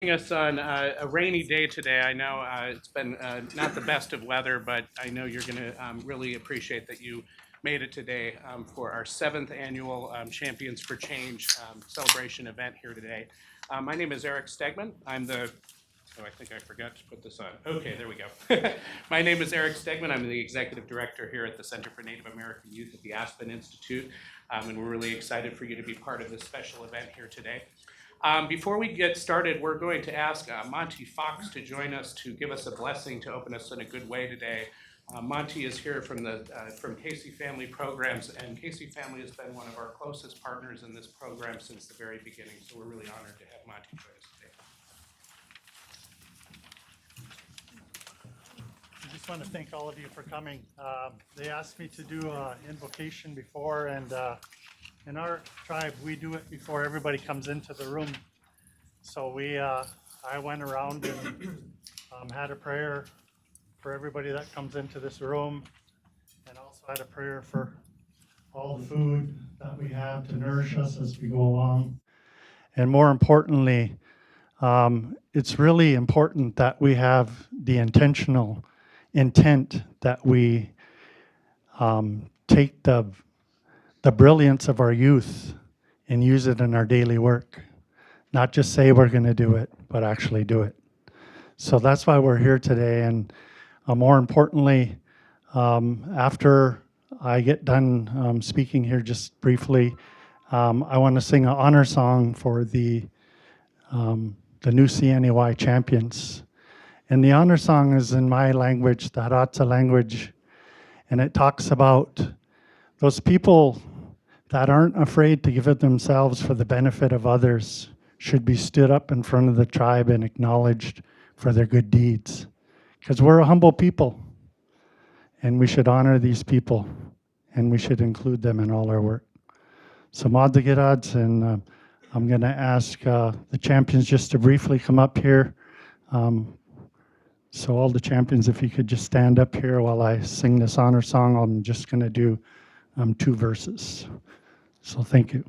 Us on a rainy day today. I know it's been not the best of weather, but I know you're going to really appreciate that you made it today for our 7th annual Champions for Change celebration event here today. My name is Eric Stegman. Oh, I think I forgot to put this on. Okay, there we go. My name is Eric Stegman. I'm the executive director here at the Center for Native American Youth at the Aspen Institute, and we're really excited for you to be part of this special event here today. Before we get started, we're going to ask Monty Foxx to join us to give us a blessing to open us in a good way today. Monty is here from Casey Family Programs, and Casey Family has been one of our closest partners in this program since the very beginning, so we're really honored to have Monty join us today. I just want to thank all of you for coming. They asked me to do an invocation before, and in our tribe, we do it before everybody comes into the room. So I went around and had a prayer for everybody that comes into this room, and also had a prayer for all the food that we have to nourish us as we go along. And more importantly, it's really important that we have the intentional intent that we take the brilliance of our youth and use it in our daily work. Not just say we're going to do it, but actually do it. So that's why we're here today. And more importantly, after I get done speaking here just briefly, I want to sing an honor song for the new CNAY champions. And the honor song is in my language, the Haratsa language, and it talks about those people that aren't afraid to give it themselves for the benefit of others should be stood up in front of the tribe and acknowledged for their good deeds. Because we're a humble people, and we should honor these people, and we should include them in all our work. So Madagirads, and I'm going to ask the champions just to briefly come up here. So all the champions, if you could just stand up here while I sing this honor song. I'm just going to do 2 verses. So thank you.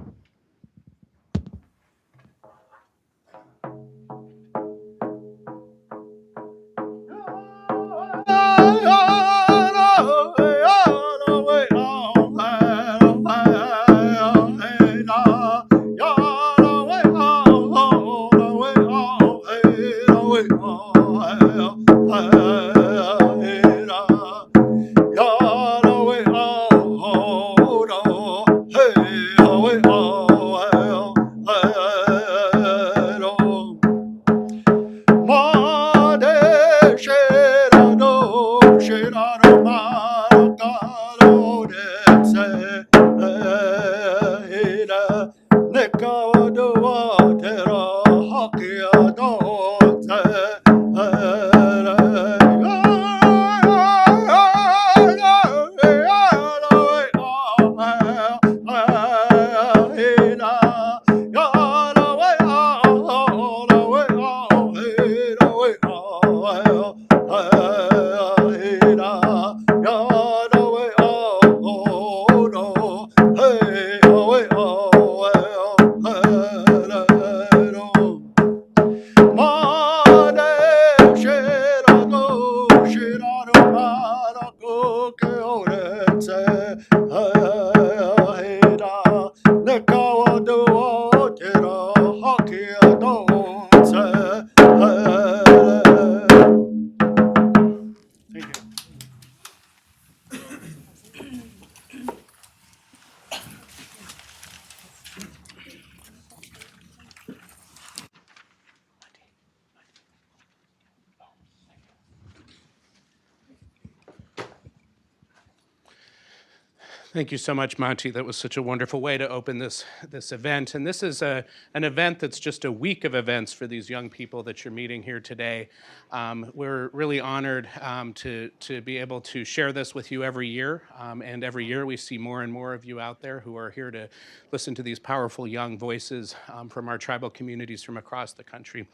Thank you so much, Monty. That was such a wonderful way to open this event. And this is an event that's just a week of events for these young people that you're meeting here today. We're really honored to be able to share this with you every year. And every year we see more and more of you out there who are here to listen to these powerful young voices from our tribal communities from across the country.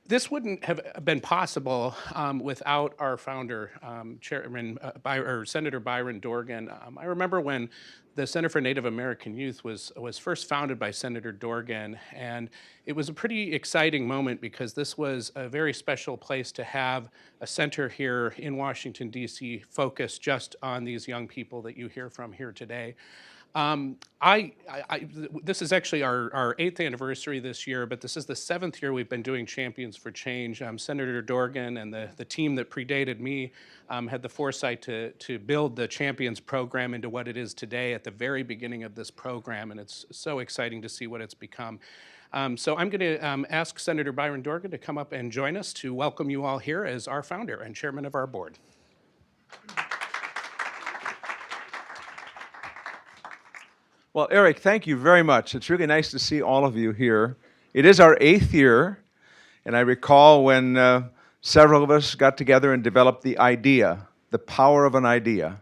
This wouldn't have been possible without our founder, Senator Byron Dorgan. I remember when the Center for Native American Youth was first founded by Senator Dorgan, and it was a pretty exciting moment because this was a very special place to have a center here in Washington, D.C. focused just on these young people that you hear from here today. This is actually our 8th anniversary this year, but this is the 7th year we've been doing Champions for Change. Senator Dorgan and the team that predated me had the foresight to build the Champions program into what it is today at the very beginning of this program, and it's so exciting to see what it's become. So I'm going to ask Senator Byron Dorgan to come up and join us to welcome you all here as our founder and chairman of our board. Well, Eric, thank you very much. It's really nice to see all of you here. It is our 8th year, and I recall when several of us got together and developed the idea, the power of an idea.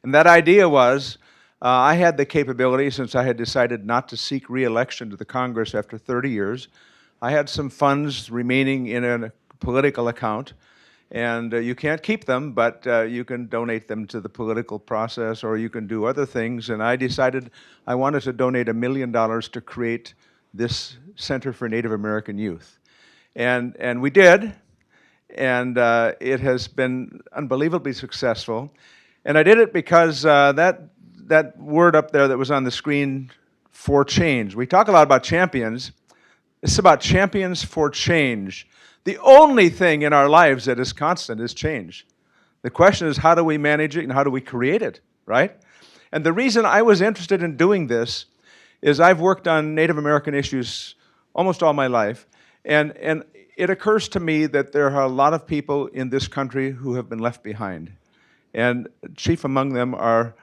And that idea was, I had the capability, since I had decided not to seek re-election to the Congress after 30 years, I had some funds remaining in a political account, and you can't keep them, but you can donate them to the political process, or you can do other things. And I decided I wanted to donate $1 million to create this Center for Native American Youth. And we did, and it has been unbelievably successful. And I did it because that word up there that was on the screen, for change. We talk a lot about champions. It's about champions for change. The only thing in our lives that is constant is change. The question is, how do we manage it and how do we create it, right? And the reason I was interested in doing this is I've worked on Native American issues almost all my life, and it occurs to me that there are a lot of people in this country who have been left behind, and chief among them are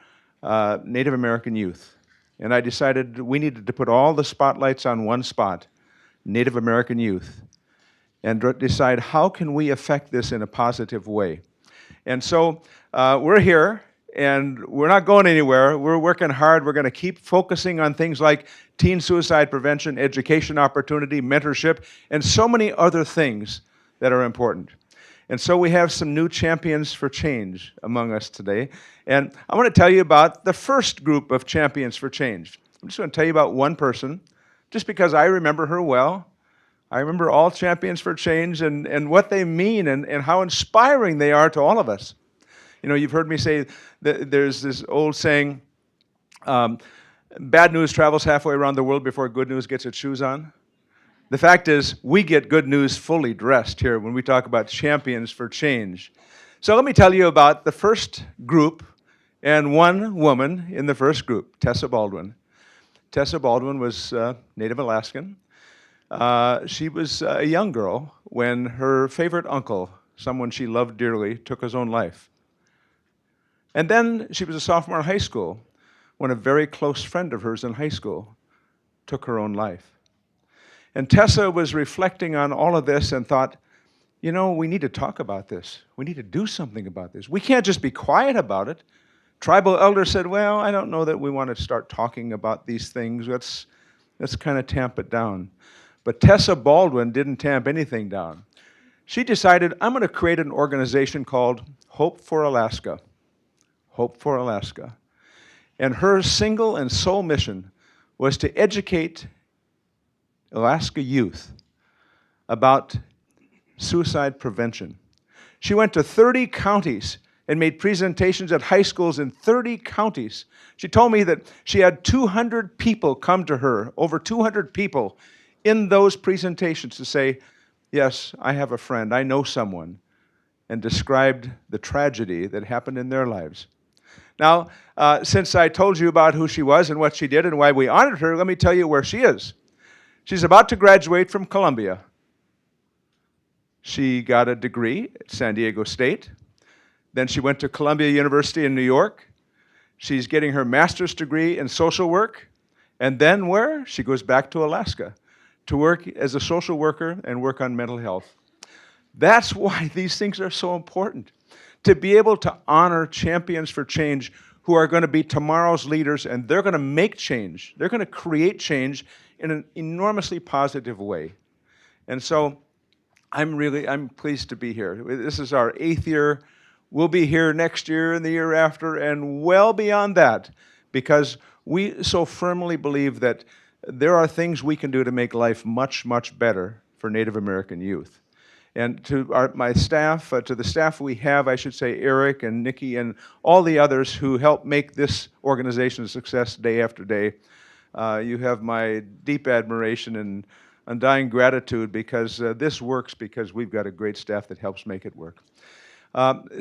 Native American youth. And I decided we needed to put all the spotlights on one spot, Native American youth, and decide how can we affect this in a positive way. And so we're here, and we're not going anywhere. We're working hard. We're going to keep focusing on things like teen suicide prevention, education opportunity, mentorship, and so many other things that are important. And so we have some new champions for change among us today. And I want to tell you about the first group of champions for change. I'm just going to tell you about one person, just because I remember her well. I remember all Champions for Change and what they mean and how inspiring they are to all of us. You know, you've heard me say that there's this old saying, bad news travels halfway around the world before good news gets its shoes on. The fact is, we get good news fully dressed here when we talk about Champions for Change. So let me tell you about the first group and one woman in the first group, Tessa Baldwin. Tessa Baldwin was Native Alaskan. She was a young girl when her favorite uncle, someone she loved dearly, took his own life. And then she was a sophomore in high school when a very close friend of hers in high school took her own life. And Tessa was reflecting on all of this and thought, you know, we need to talk about this. We need to do something about this. We can't just be quiet about it. Tribal elders said, well, I don't know that we want to start talking about these things. Let's kind of tamp it down. But Tessa Baldwin didn't tamp anything down. She decided, I'm going to create an organization called Hope for Alaska. Hope for Alaska. And her single and sole mission was to educate Alaska youth about suicide prevention. She went to 30 counties and made presentations at high schools in 30 counties. She told me that she had 200 people come to her, over 200 people, in those presentations to say, yes, I have a friend, I know someone, and described the tragedy that happened in their lives. Now, since I told you about who she was and what she did and why we honored her, let me tell you where she is. She's about to graduate from Columbia. She got a degree at San Diego State. Then she went to Columbia University in New York. She's getting her master's degree in social work. And then where? She goes back to Alaska to work as a social worker and work on mental health. That's why these things are so important. To be able to honor champions for change who are going to be tomorrow's leaders, and they're going to make change. They're going to create change in an enormously positive way. And so I'm pleased to be here. This is our 8th year. We'll be here next year and the year after and well beyond that, because we so firmly believe that there are things we can do to make life much, much better for Native American youth. And to my staff, to the staff we have, I should say, Eric and Nikki and all the others who help make this organization a success day after day, you have my deep admiration and undying gratitude, because this works because we've got a great staff that helps make it work.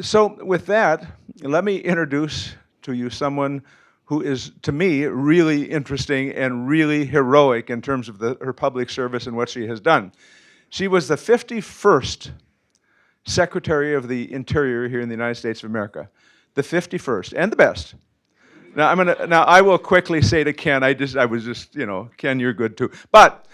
So with that, let me introduce to you someone who is, to me, really interesting and really heroic in terms of her public service and what she has done. She was the 51st Secretary of the Interior here in the United States of America. The 51st, and the best. Now, I will quickly say to Ken, I was just, Ken, you're good too. But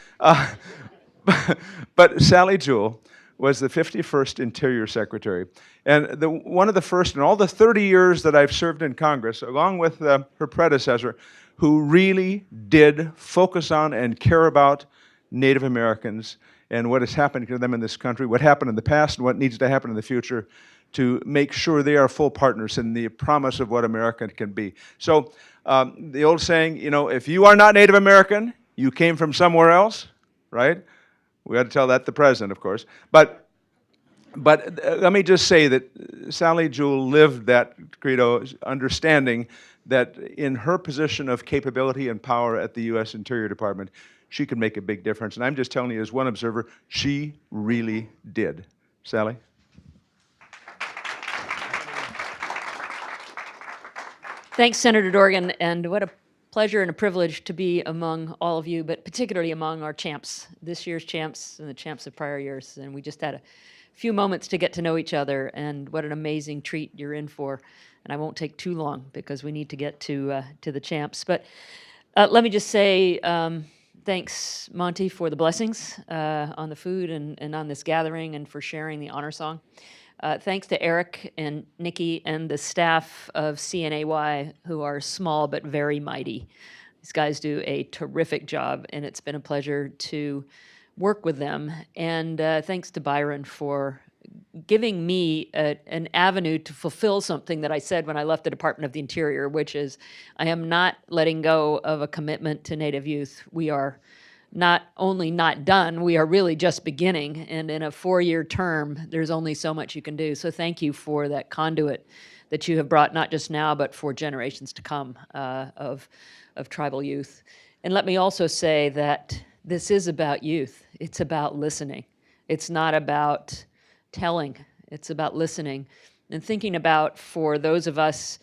Sally Jewell was the 51st Interior Secretary. And one of the first in all the 30 years that I've served in Congress, along with her predecessor, who really did focus on and care about Native Americans and what has happened to them in this country, what happened in the past and what needs to happen in the future, to make sure they are full partners in the promise of what America can be. So the old saying, if you are not Native American, you came from somewhere else, right? We got to tell that to the president, of course. But let me just say that Sally Jewell lived that credo, understanding that in her position of capability and power at the U.S. Interior Department, she could make a big difference. And I'm just telling you, as one observer, she really did. Sally? Thanks, Senator Dorgan, and what a pleasure and a privilege to be among all of you, but particularly among our champs, this year's champs and the champs of prior years. And we just had a few moments to get to know each other, and what an amazing treat you're in for. And I won't take too long because we need to get to the champs. But let me just say thanks, Monty, for the blessings on the food and on this gathering, and for sharing the honor song. Thanks to Eric and Nikki and the staff of CNAY, who are small but very mighty. These guys do a terrific job, and it's been a pleasure to work with them. And thanks to Byron for giving me an avenue to fulfill something that I said when I left the Department of the Interior, which is I am not letting go of a commitment to Native youth. We are not only not done, we are really just beginning. And in a 4-year term, there's only so much you can do. So thank you for that conduit that you have brought, not just now, but for generations to come of tribal youth. And let me also say that this is about youth. It's about listening. It's not about telling. It's about listening and thinking about, for those of us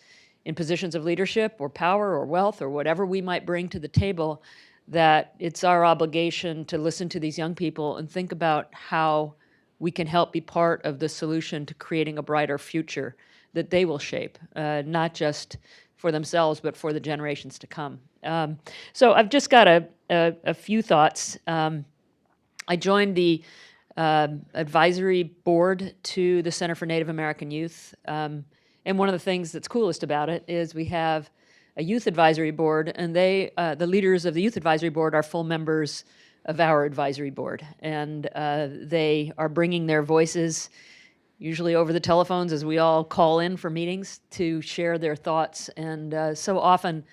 in positions of leadership or power or wealth or whatever we might bring to the table, that it's our obligation to listen to these young people and think about how we can help be part of the solution to creating a brighter future that they will shape, not just for themselves, but for the generations to come. So I've just got a few thoughts. I joined the advisory board to the Center for Native American Youth. And one of the things that's coolest about it is we have a youth advisory board, and the leaders of the youth advisory board are full members of our advisory board. And they are bringing their voices, usually over the telephones as we all call in for meetings, to share their thoughts. And so often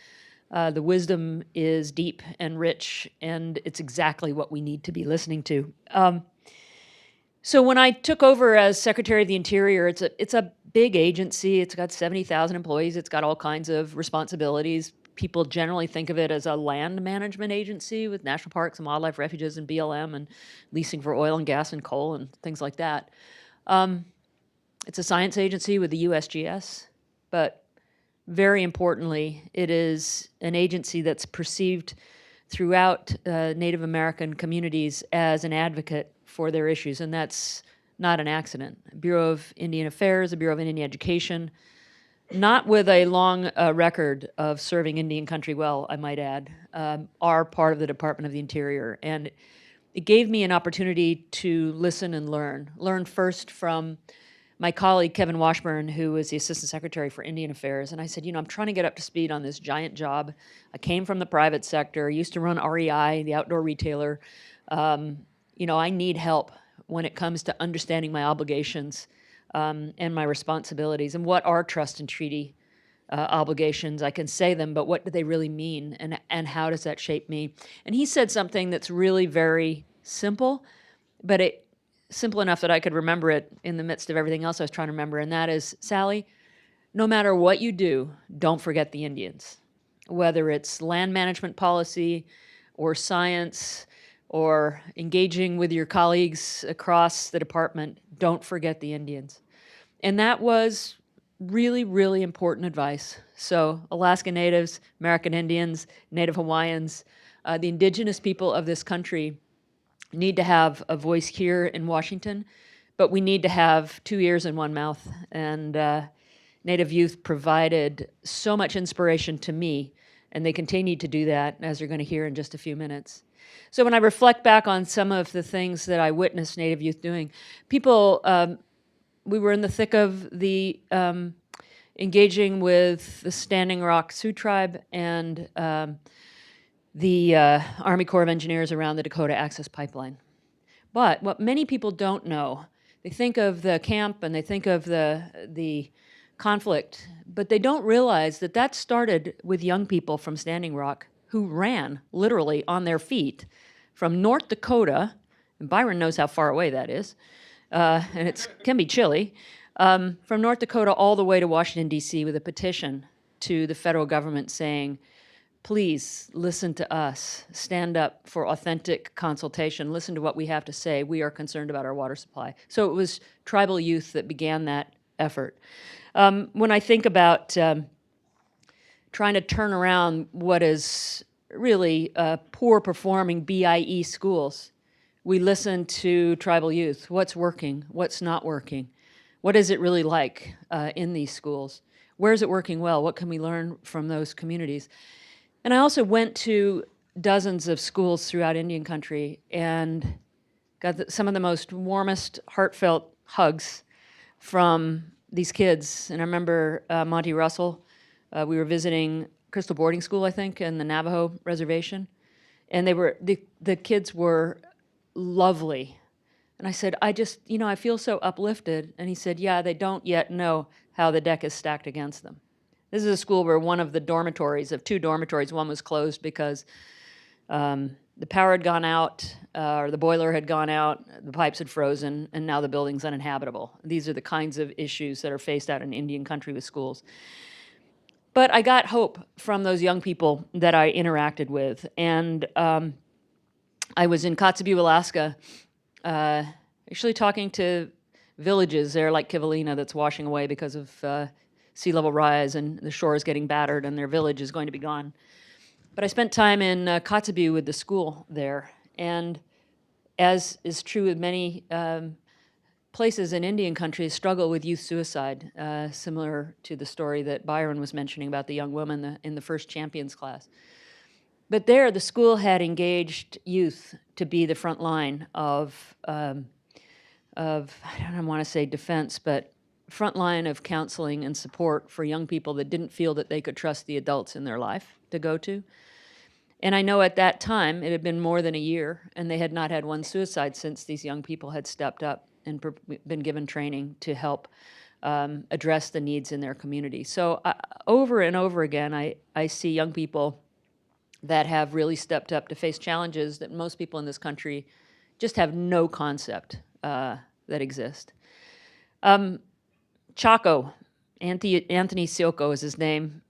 the wisdom is deep and rich, and it's exactly what we need to be listening to. So when I took over as Secretary of the Interior, it's a big agency. It's got 70,000 employees. It's got all kinds of responsibilities. People generally think of it as a land management agency with national parks and wildlife refuges and BLM and leasing for oil and gas and coal and things like that. It's a science agency with the USGS, but very importantly, it is an agency that's perceived throughout Native American communities as an advocate for their issues, and that's not an accident. Bureau of Indian Affairs, the Bureau of Indian Education, not with a long record of serving Indian country well, I might add, are part of the Department of the Interior. And it gave me an opportunity to listen and learn. Learn first from my colleague, Kevin Washburn, who was the Assistant Secretary for Indian Affairs. And I said, I'm trying to get up to speed on this giant job. I came from the private sector. I used to run REI, the outdoor retailer. I need help when it comes to understanding my obligations and my responsibilities, and what are trust and treaty obligations. I can say them, but what do they really mean, and how does that shape me? And he said something that's really very simple, but simple enough that I could remember it in the midst of everything else I was trying to remember, and that is, Sally, no matter what you do, don't forget the Indians. Whether it's land management policy or science or engaging with your colleagues across the department, don't forget the Indians. And that was really, really important advice. So Alaska Natives, American Indians, Native Hawaiians, the indigenous people of this country need to have a voice here in Washington, but we need to have 2 ears and 1 mouth. And Native youth provided so much inspiration to me, and they continue to do that, as you're going to hear in just a few minutes. So when I reflect back on some of the things that I witnessed Native youth doing, people, we were in the thick of the engaging with the Standing Rock Sioux tribe and the Army Corps of Engineers around the Dakota Access Pipeline. But what many people don't know, they think of the camp and they think of the conflict, but they don't realize that that started with young people from Standing Rock who ran literally on their feet from North Dakota, and Byron knows how far away that is, and it can be chilly, from North Dakota all the way to Washington, D.C. with a petition to the federal government saying, please listen to us, stand up for authentic consultation, listen to what we have to say, we are concerned about our water supply. So it was tribal youth that began that effort. When I think about trying to turn around what is really poor performing BIE schools, we listen to tribal youth. What's working? What's not working? What is it really like in these schools? Where is it working well? What can we learn from those communities? And I also went to dozens of schools throughout Indian country and got some of the most warmest, heartfelt hugs from these kids. And I remember Monty Russell, we were visiting Crystal Boarding School, I think, in the Navajo reservation. And the kids were lovely. And I said, I feel so uplifted. And he said, yeah, they don't yet know how the deck is stacked against them. This is a school where one of the dormitories, of 2 dormitories, one was closed because the power had gone out, or the boiler had gone out, the pipes had frozen, and now the building's uninhabitable. These are the kinds of issues that are faced out in Indian country with schools. But I got hope from those young people that I interacted with. And I was in Kotzebue, Alaska, actually talking to villages there like Kivalina that's washing away because of sea level rise, and the shore is getting battered and their village is going to be gone. But I spent time in Kotzebue with the school there, and as is true with many places in Indian country, struggle with youth suicide, similar to the story that Byron was mentioning about the young woman in the first champions class. But there, the school had engaged youth to be the front line of I don't want to say defense, but front line of counseling and support for young people that didn't feel that they could trust the adults in their life to go to. And I know at that time, it had been more than a year, and they had not had one suicide since these young people had stepped up and been given training to help address the needs in their community. So over and over again, I see young people that have really stepped up to face challenges that most people in this country just have no concept that exist. Chaco, Anthony Sioko is his name,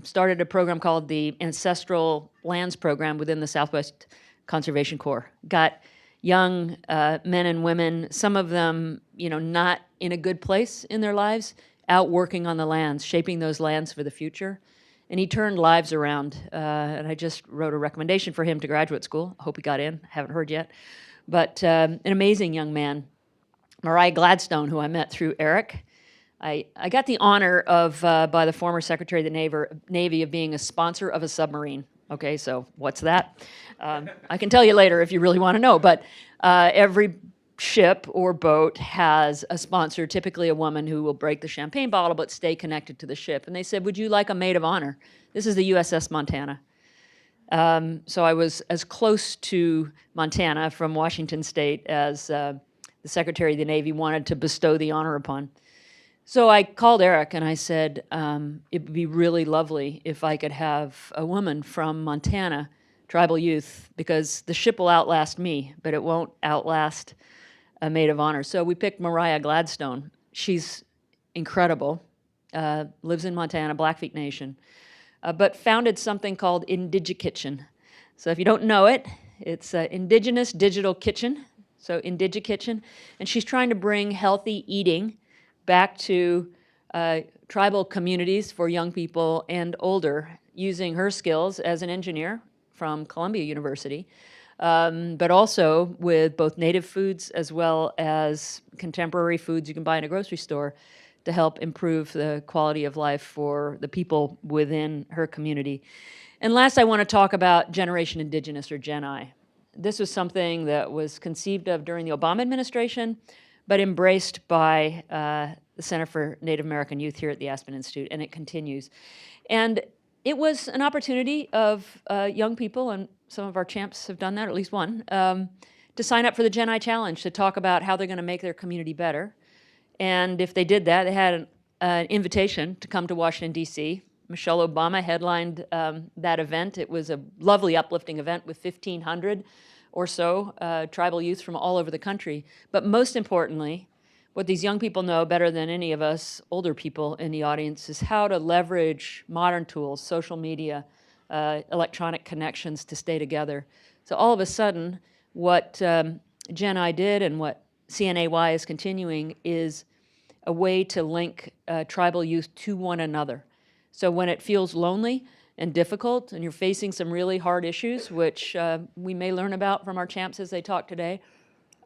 started a program called the Ancestral Lands Program within the Southwest Conservation Corps. Got young men and women, some of them, not in a good place in their lives, out working on the lands, shaping those lands for the future. And he turned lives around. And I just wrote a recommendation for him to graduate school. I hope he got in. Haven't heard yet. But an amazing young man. Mariah Gladstone, who I met through Eric. I got the honor of, by the former Secretary of the Navy, of being a sponsor of a submarine. Okay, so what's that? I can tell you later if you really want to know, but every ship or boat has a sponsor, typically a woman who will break the champagne bottle but stay connected to the ship. And they said, would you like a maid of honor? This is the USS Montana. So I was as close to Montana from Washington State as the Secretary of the Navy wanted to bestow the honor upon. So I called Eric and I said, it would be really lovely if I could have a woman from Montana, tribal youth, because the ship will outlast me, but it won't outlast a maid of honor. So we picked Mariah Gladstone. She's incredible, lives in Montana, Blackfeet Nation, but founded something called Indigikitchen. So if you don't know it, it's Indigenous Digital Kitchen, so Indigikitchen, and she's trying to bring healthy eating back to tribal communities for young people and older, using her skills as an engineer from Columbia University, but also with both native foods as well as contemporary foods you can buy in a grocery store to help improve the quality of life for the people within her community. And last, I want to talk about Generation Indigenous, or Gen I. This was something that was conceived of during the Obama administration, but embraced by the Center for Native American Youth here at the Aspen Institute, and it continues. And it was an opportunity of young people, and some of our champs have done that, or at least one, to sign up for the Gen I Challenge, to talk about how they're going to make their community better. And if they did that, they had an invitation to come to Washington, D.C. Michelle Obama headlined that event. It was a lovely, uplifting event with 1,500 or so tribal youth from all over the country. But most importantly, what these young people know better than any of us older people in the audience is how to leverage modern tools, social media, electronic connections to stay together. So all of a sudden, what Gen I did and what CNAY is continuing is a way to link tribal youth to one another. So when it feels lonely and difficult and you're facing some really hard issues, which we may learn about from our champs as they talk today,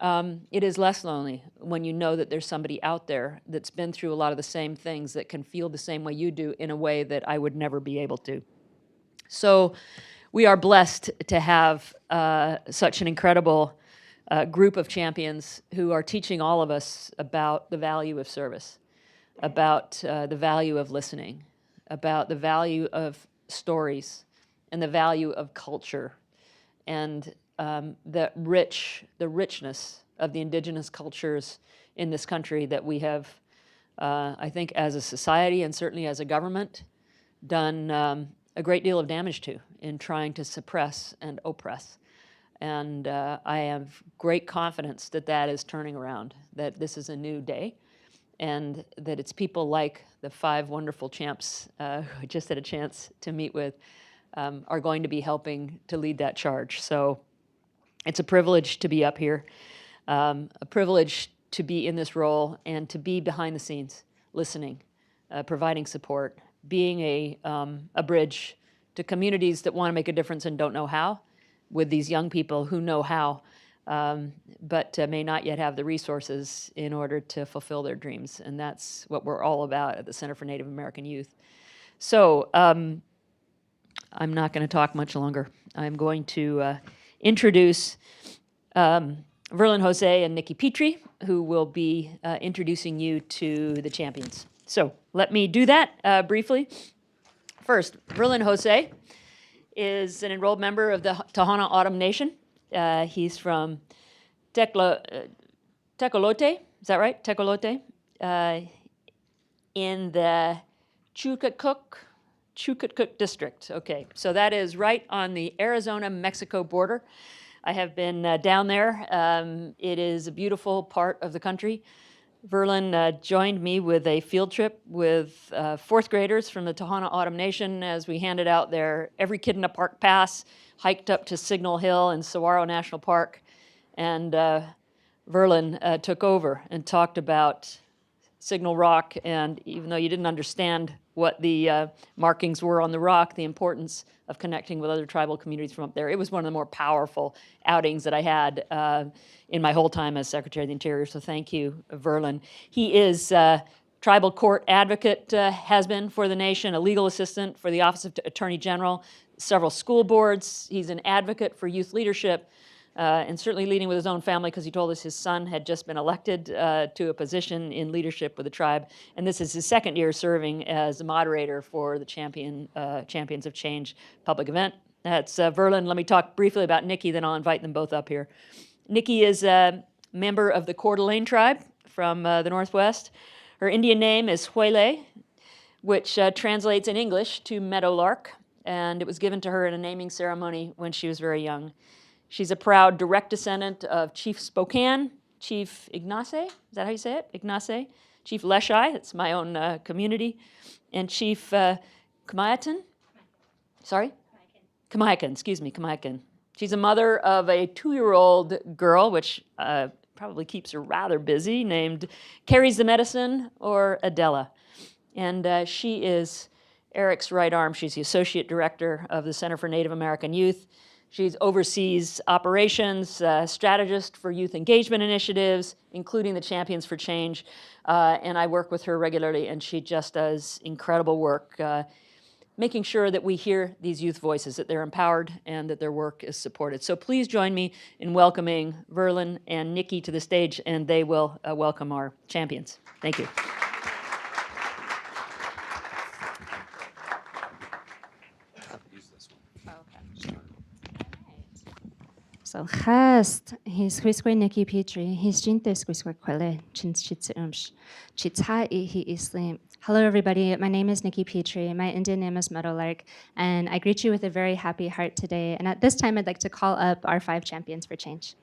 it is less lonely when you know that there's somebody out there that's been through a lot of the same things, that can feel the same way you do in a way that I would never be able to. So we are blessed to have such an incredible group of champions who are teaching all of us about the value of service, about the value of listening, about the value of stories, and the value of culture, and the richness of the indigenous cultures in this country that we have, I think, as a society and certainly as a government, done a great deal of damage to in trying to suppress and oppress. And I have great confidence that that is turning around, that this is a new day, and that it's people like the 5 wonderful champs who I just had a chance to meet with are going to be helping to lead that charge. So it's a privilege to be up here, a privilege to be in this role and to be behind the scenes, listening, providing support, being a bridge to communities that want to make a difference and don't know how, with these young people who know how, but may not yet have the resources in order to fulfill their dreams. And that's what we're all about at the Center for Native American Youth. So I'm not going to talk much longer. I'm going to introduce Verlan Jose and Nikki Petrie, who will be introducing you to the champions. So let me do that briefly. First, Brillon Jose is an enrolled member of the Tohono O'odham Nation. He's from Tecolote, is that right? Tecolote, in the Chucutuc district. Okay, so that is right on the Arizona-Mexico border. I have been down there. It is a beautiful part of the country. Verlan joined me with a field trip with 4th graders from the Tohono O'odham Nation as we handed out their Every Kid in a Park pass, hiked up to Signal Hill and Saguaro National Park, and Verlan took over and talked about Signal Rock, and even though you didn't understand what the markings were on the rock, the importance of connecting with other tribal communities from up there. It was one of the more powerful outings that I had in my whole time as Secretary of the Interior, so thank you, Verlan. He is tribal court advocate, has been for the nation, a legal assistant for the Office of Attorney General, several school boards. He's an advocate for youth leadership, and certainly leading with his own family, because he told us his son had just been elected to a position in leadership with the tribe. And this is his 2nd year serving as a moderator for the Champions of Change public event. That's Verlan. Let me talk briefly about Nikki, then I'll invite them both up here. Nikki is a member of the Coeur d'Alene tribe from the Northwest. Her Indian name is Huele, which translates in English to meadowlark, and it was given to her in a naming ceremony when she was very young. She's a proud direct descendant of Chief Spokane, Chief Ignace, is that how you say it? Ignace? Chief Leshai, that's my own community, and Chief Kamayakan. Sorry? Kamayakan, excuse me, Kamayakan. She's a mother of a 2-year-old girl, which probably keeps her rather busy, named Carries the Medicine, or Adela. And she is Eric's right arm. She's the Associate Director of the Center for Native American Youth. She oversees operations, strategist for youth engagement initiatives, including the Champions for Change. And I work with her regularly, and she just does incredible work, making sure that we hear these youth voices, that they're empowered and that their work is supported. So please join me in welcoming Verlan and Nikki to the stage, and they will welcome our champions. Thank you. So hast his Quisque Nikki Petrie, his Jintes Quisque Quelle, Chins Chitsumsh, Chitsa he Islam. Hello everybody, my name is Nikki Petrie, my Indian name is Meadowlark, and I greet you with a very happy heart today. And at this time I'd like to call up our 5 champions for change.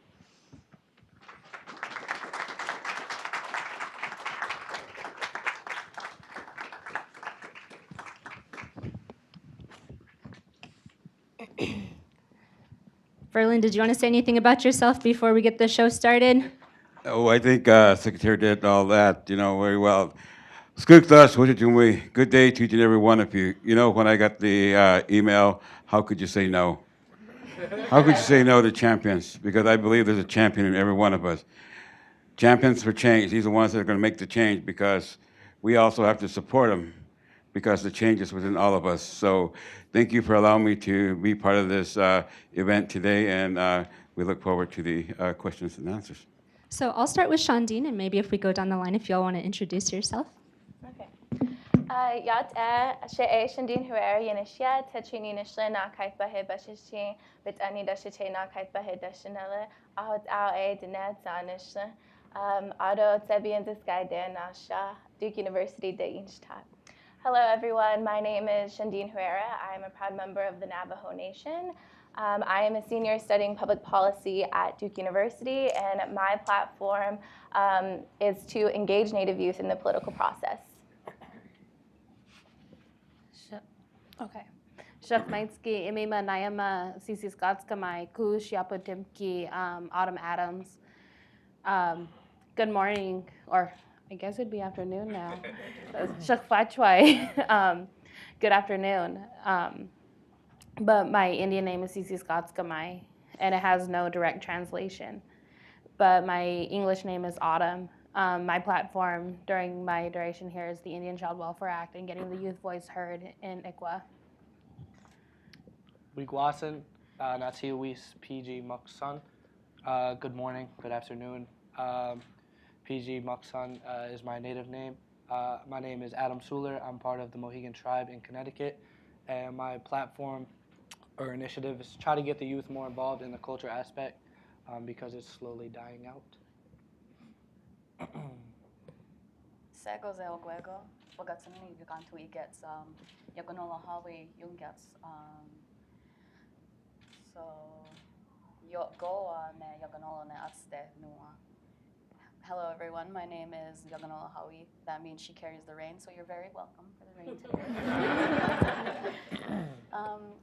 Verlan, did you want to say anything about yourself before we get the show started? Oh, I think Secretary did all that, very well. Good day to each and every one of you. When I got the email, how could you say no? How could you say no to champions? Because I believe there's a champion in every one of us. Champions for change. These are the ones that are going to make the change, because we also have to support them, because the change is within all of us. So thank you for allowing me to be part of this event today, and we look forward to the questions and answers. So I'll start with Chandi, and maybe if we go down the line, if you all want to introduce yourself. Okay. Yat she Chandi Herrera Yanishia Tetrini Nishla na kite bahe bashishi with Anida Shite na kite bahe dashinella out a Dinet Zanishla Auto Tebian the Sky Dan Nasha Duke University de Inchtat. Hello everyone, my name is Chandi Herrera. I'm a proud member of the Navajo Nation. I am a senior studying public policy at Duke University, and my platform is to engage Native youth in the political process. Okay. Shakmaitsky, Imima Nayama, Sisi Skotskamai, Kush, Yapotimki, Autumn Adams. Good morning, or I guess it'd be afternoon now. Shakfachwai. Good afternoon. But my Indian name is Sisi Skotskamai, and it has no direct translation. But my English name is Autumn. My platform during my duration here is the Indian Child Welfare Act and getting the youth voice heard in ICWA. Wigwasan, Natiwis, PG Muksan. Good morning, good afternoon. PG Muksan is my native name. My name is Adam Schuler. I'm part of the Mohegan tribe in Connecticut. And my platform or initiative is to try to get the youth more involved in the culture aspect because it's slowly dying out. Sego zeo guego, wagatsuni yugantu igets yagonola hawi yungets so yo goa ne yagonola ne atste nua. Hello everyone, my name is Yagonola Hawi. That means she carries the rain, so you're very welcome for the rain today.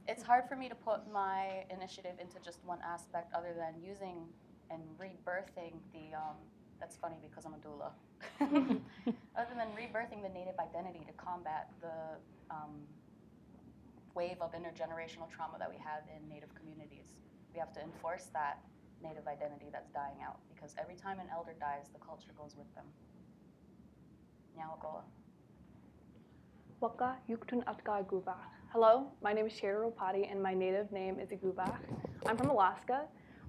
It's hard for me to put my initiative into just one aspect other than using and rebirthing the, that's funny because I'm a doula. Other than rebirthing the Native identity to combat the wave of intergenerational trauma that we have in Native communities. We have to enforce that Native identity that's dying out, because every time an elder dies, the culture goes with them. Waka Yuktun Atkai Gubach. Hello, my name is Sherry Ropati, and my native name is Igubach. I'm from Alaska,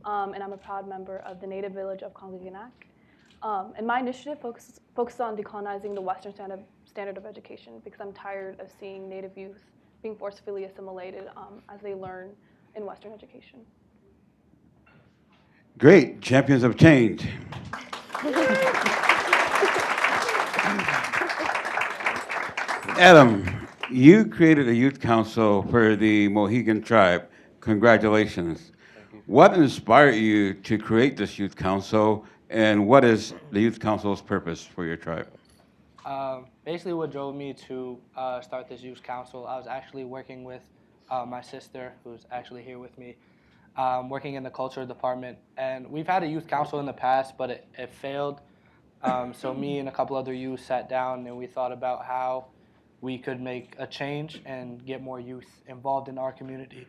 and I'm a proud member of the native village of Kongiganak. And my initiative focuses on decolonizing the Western standard of education, because I'm tired of seeing Native youth being forcefully assimilated as they learn in Western education. Great, champions of change. Adam, you created a youth council for the Mohegan tribe. Congratulations. What inspired you to create this youth council, and what is the youth council's purpose for your tribe? Basically, what drove me to start this youth council, I was actually working with my sister, who's actually here with me, working in the culture department. And we've had a youth council in the past, but it failed. So me and a couple other youth sat down and we thought about how we could make a change and get more youth involved in our community.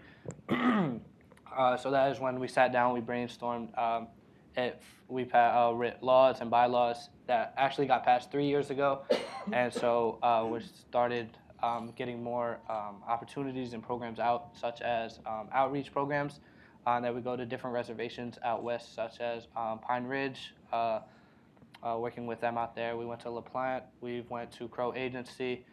So that is when we sat down, we brainstormed. We've writ laws and bylaws that actually got passed 3 years ago. And so we started getting more opportunities and programs out, such as outreach programs that we go to different reservations out west, such as Pine Ridge, working with them out there. We went to La Plante, we went to Crow Agency,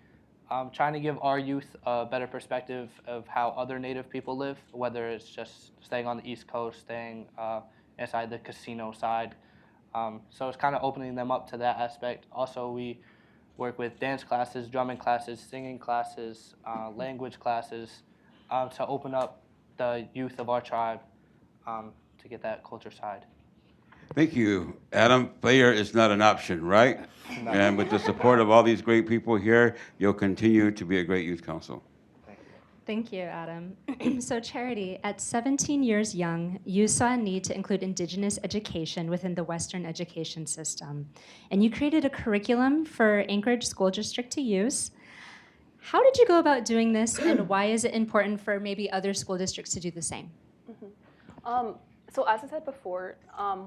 trying to give our youth a better perspective of how other Native people live, whether it's just staying on the East Coast, staying inside the casino side. So it's kind of opening them up to that aspect. Also, we work with dance classes, drumming classes, singing classes, language classes, to open up the youth of our tribe to get that culture side. Thank you, Adam. Failure is not an option, right? No. And with the support of all these great people here, you'll continue to be a great youth council. Thank you, Adam. So Charity, at 17 years young, you saw a need to include Indigenous education within the Western education system. And you created a curriculum for Anchorage School District to use. How did you go about doing this, and why is it important for maybe other school districts to do the same? So as I said before,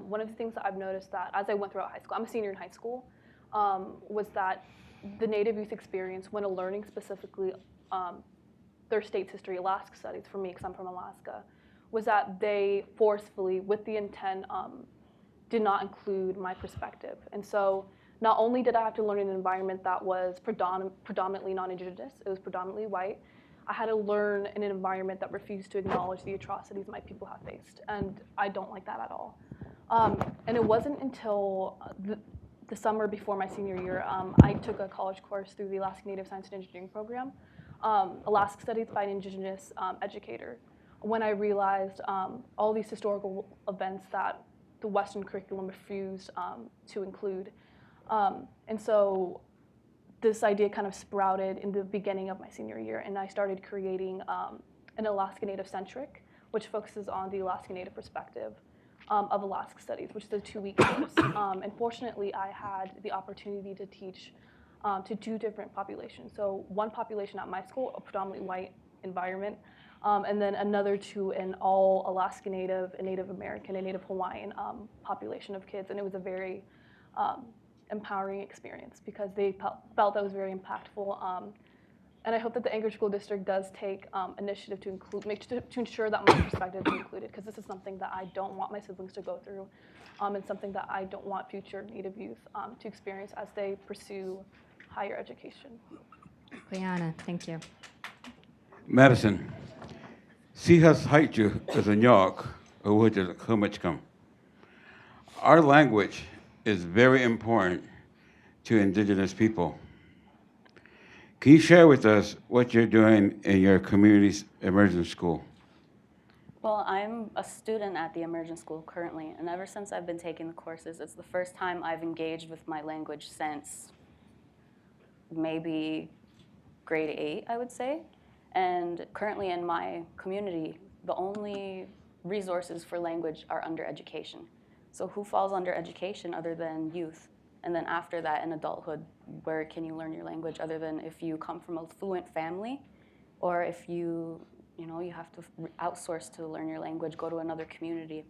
one of the things that I've noticed that as I went throughout high school, I'm a senior in high school, was that the Native youth experience, when learning specifically their state's history, Alaska studies for me, because I'm from Alaska, was that they forcefully, with the intent, did not include my perspective. And so not only did I have to learn in an environment that was predominantly non-Indigenous, it was predominantly white, I had to learn in an environment that refused to acknowledge the atrocities my people have faced. And I don't like that at all. And it wasn't until the summer before my senior year, I took a college course through the Alaska Native Science and Engineering program, Alaska Studies by an Indigenous educator, when I realized all these historical events that the Western curriculum refused to include. And so this idea kind of sprouted in the beginning of my senior year, and I started creating an Alaska Native centric, which focuses on the Alaska Native perspective of Alaska Studies, which is a 2-week course. And fortunately, I had the opportunity to teach to 2 different populations. So one population at my school, a predominantly white environment, and then another to an all Alaska Native, a Native American, and Native Hawaiian population of kids. And it was a very empowering experience because they felt that was very impactful. And I hope that the Anchorage School District does take initiative to to ensure that my perspective is included, because this is something that I don't want my siblings to go through, and something that I don't want future Native youth to experience as they pursue higher education. Liana, thank you. Madison, si has haichu as a nyok, which is kumachkum. Our language is very important to Indigenous people. Can you share with us what you're doing in your community's immersion school? Well, I'm a student at the immersion school currently, and ever since I've been taking the courses, it's the first time I've engaged with my language since maybe grade 8, I would say. And currently in my community, the only resources for language are under education. So who falls under education other than youth? And then after that, in adulthood, where can you learn your language other than if you come from a fluent family, or if you have to outsource to learn your language, go to another community.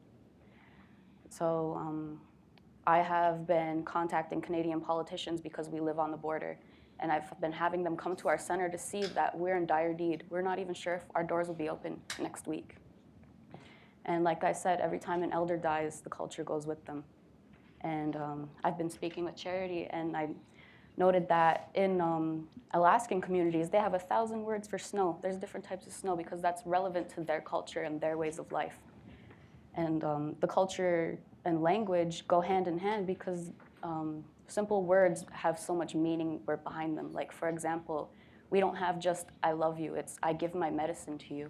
So I have been contacting Canadian politicians because we live on the border, and I've been having them come to our center to see that we're in dire need. We're not even sure if our doors will be open next week. And like I said, every time an elder dies, the culture goes with them. And I've been speaking with Charity, and I noted that in Alaskan communities, they have 1,000 words for snow. There's different types of snow because that's relevant to their culture and their ways of life. And the culture and language go hand in hand because simple words have so much meaning behind them. Like, for example, we don't have just I love you, it's I give my medicine to you.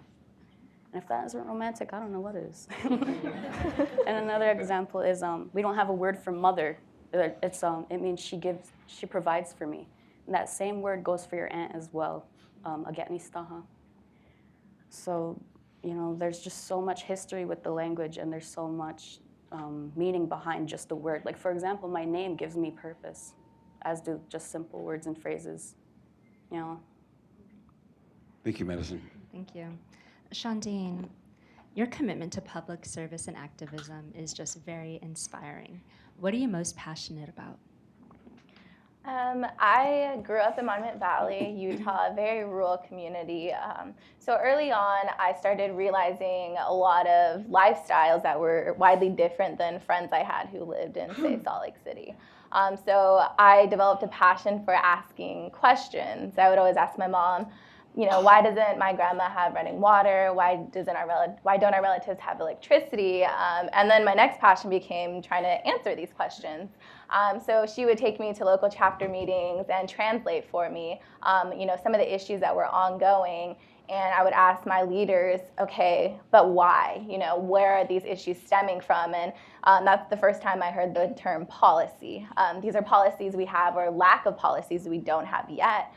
And if that isn't romantic, I don't know what is. And another example is we don't have a word for mother. It means she provides for me. And that same word goes for your aunt as well, agetnistaha. So, you know, there's just so much history with the language, and there's so much meaning behind just the word. Like, for example, my name gives me purpose, as do just simple words and phrases. You know. Thank you, Madison. Thank you. Chandi, your commitment to public service and activism is just very inspiring. What are you most passionate about? I grew up in Monument Valley, Utah, a very rural community. So early on, I started realizing a lot of lifestyles that were widely different than friends I had who lived in, say, Salt Lake City. So I developed a passion for asking questions. I would always ask my mom, you know, why doesn't my grandma have running water? Why don't our relatives have electricity? And then my next passion became trying to answer these questions. So she would take me to local chapter meetings and translate for me, you know, some of the issues that were ongoing. And I would ask my leaders, okay, but why? You know, where are these issues stemming from? And that's the first time I heard the term policy. These are policies we have, or lack of policies we don't have yet.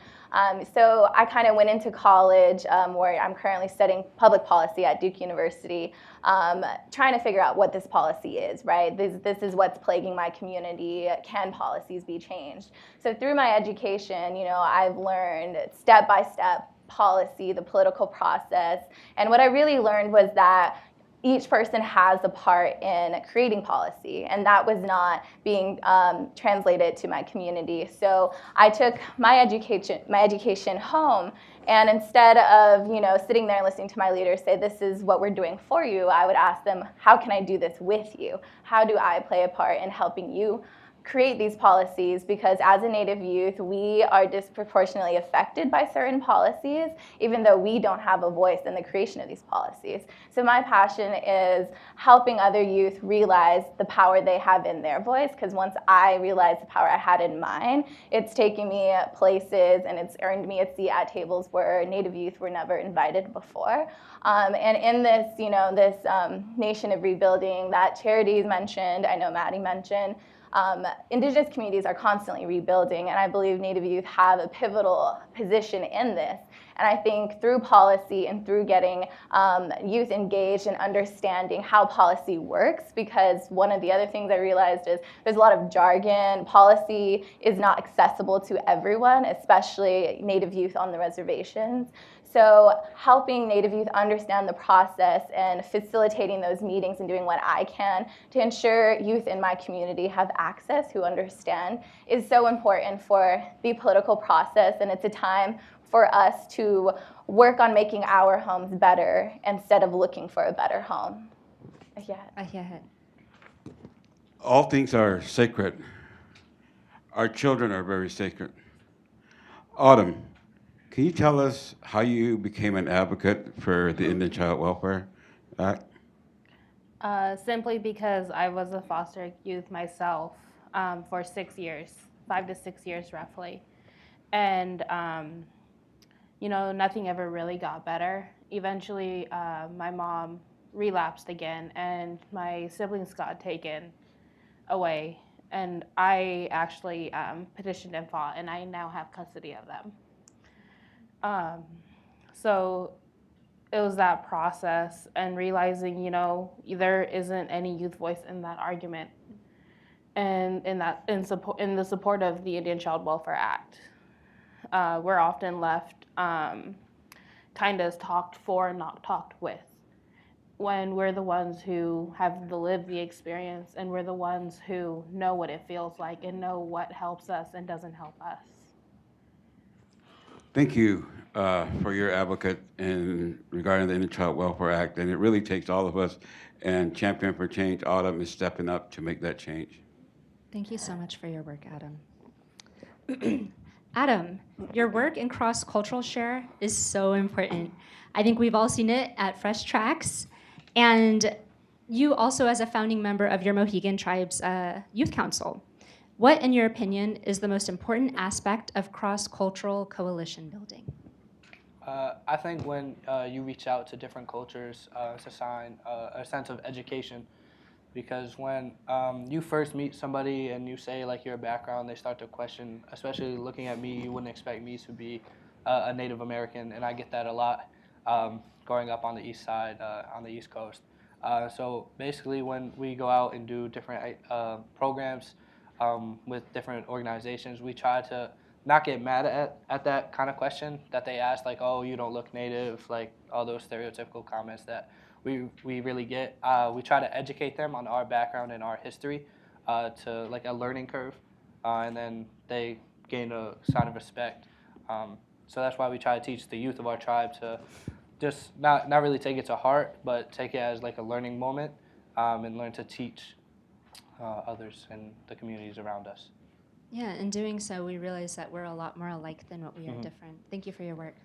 So I kind of went into college, where I'm currently studying public policy at Duke University, trying to figure out what this policy is, right? This is what's plaguing my community. Can policies be changed? So through my education, you know, I've learned step-by-step policy, the political process. And what I really learned was that each person has a part in creating policy, and that was not being translated to my community. So I took my education home, and instead of, you know, sitting there and listening to my leaders say, this is what we're doing for you, I would ask them, how can I do this with you? How do I play a part in helping you create these policies? Because as a Native youth, we are disproportionately affected by certain policies, even though we don't have a voice in the creation of these policies. So my passion is helping other youth realize the power they have in their voice, because once I realized the power I had in mine, it's taken me places and it's earned me a seat at tables where Native youth were never invited before. And in this, you know, this nation of rebuilding that Charities mentioned, I know Maddie mentioned, Indigenous communities are constantly rebuilding, and I believe Native youth have a pivotal position in this. And I think through policy and through getting youth engaged and understanding how policy works, because one of the other things I realized is there's a lot of jargon. Policy is not accessible to everyone, especially Native youth on the reservations. So helping Native youth understand the process and facilitating those meetings and doing what I can to ensure youth in my community have access who understand is so important for the political process. And it's a time for us to work on making our homes better instead of looking for a better home. Yeah. All things are sacred. Our children are very sacred. Autumn, can you tell us how you became an advocate for the Indian Child Welfare Act? Simply because I was a foster youth myself for 6 years, 5 to 6 years roughly. And, you know, nothing ever really got better. Eventually, my mom relapsed again, and my siblings got taken away. And I actually petitioned and fought, and I now have custody of them. So it was that process and realizing, you know, there isn't any youth voice in that argument, and in the support of the Indian Child Welfare Act. We're often left kind of talked for and not talked with, when we're the ones who have lived the experience, and we're the ones who know what it feels like and know what helps us and doesn't help us. Thank you for your advocate regarding the Indian Child Welfare Act, and it really takes all of us, and Champion for Change Autumn is stepping up to make that change. Thank you so much for your work, Adam. Adam, your work in cross-cultural share is so important. I think we've all seen it at Fresh Tracks, and You also, as a founding member of your Mohegan Tribe's Youth Council, what, in your opinion, is the most important aspect of cross-cultural coalition building? I think when you reach out to different cultures, it's a sign, a sense of education. Because when you first meet somebody and you say like your background, they start to question, especially looking at me, you wouldn't expect me to be a Native American, and I get that a lot growing up on the east side, on the East Coast. So basically when we go out and do different programs with different organizations, we try to not get mad at that kind of question that they ask, like, oh, you don't look Native, like all those stereotypical comments that we really get. We try to educate them on our background and our history to like a learning curve, and then they gain a sign of respect. So that's why we try to teach the youth of our tribe to just not really take it to heart, but take it as like a learning moment, and learn to teach others in the communities around us. Yeah, in doing so, we realize that we're a lot more alike than what we are different. Thank you for your work.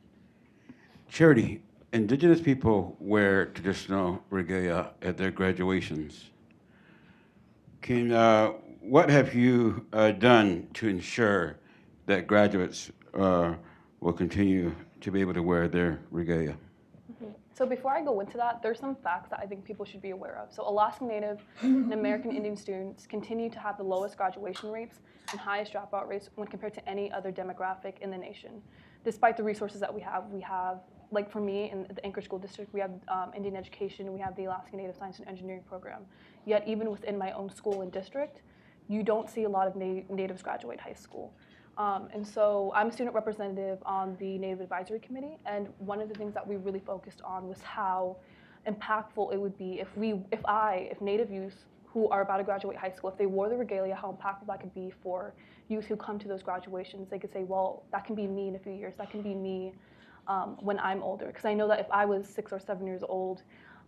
Charity, Indigenous people wear traditional regalia at their graduations. What have you done to ensure that graduates will continue to be able to wear their regalia? So before I go into that, there's some facts that I think people should be aware of. So Alaskan Native and American Indian students continue to have the lowest graduation rates and highest dropout rates when compared to any other demographic in the nation. Despite the resources that we have, like for me in the Anchorage School District, we have Indian education, we have the Alaskan Native Science and Engineering program. Yet even within my own school and district, you don't see a lot of natives graduate high school. And so I'm a student representative on the Native Advisory Committee, and one of the things that we really focused on was how impactful it would be if Native youth who are about to graduate high school, if they wore the regalia, how impactful that could be for youth who come to those graduations. They could say, well, that can be me in a few years, that can be me when I'm older. Because I know that if I was 6 or 7 years old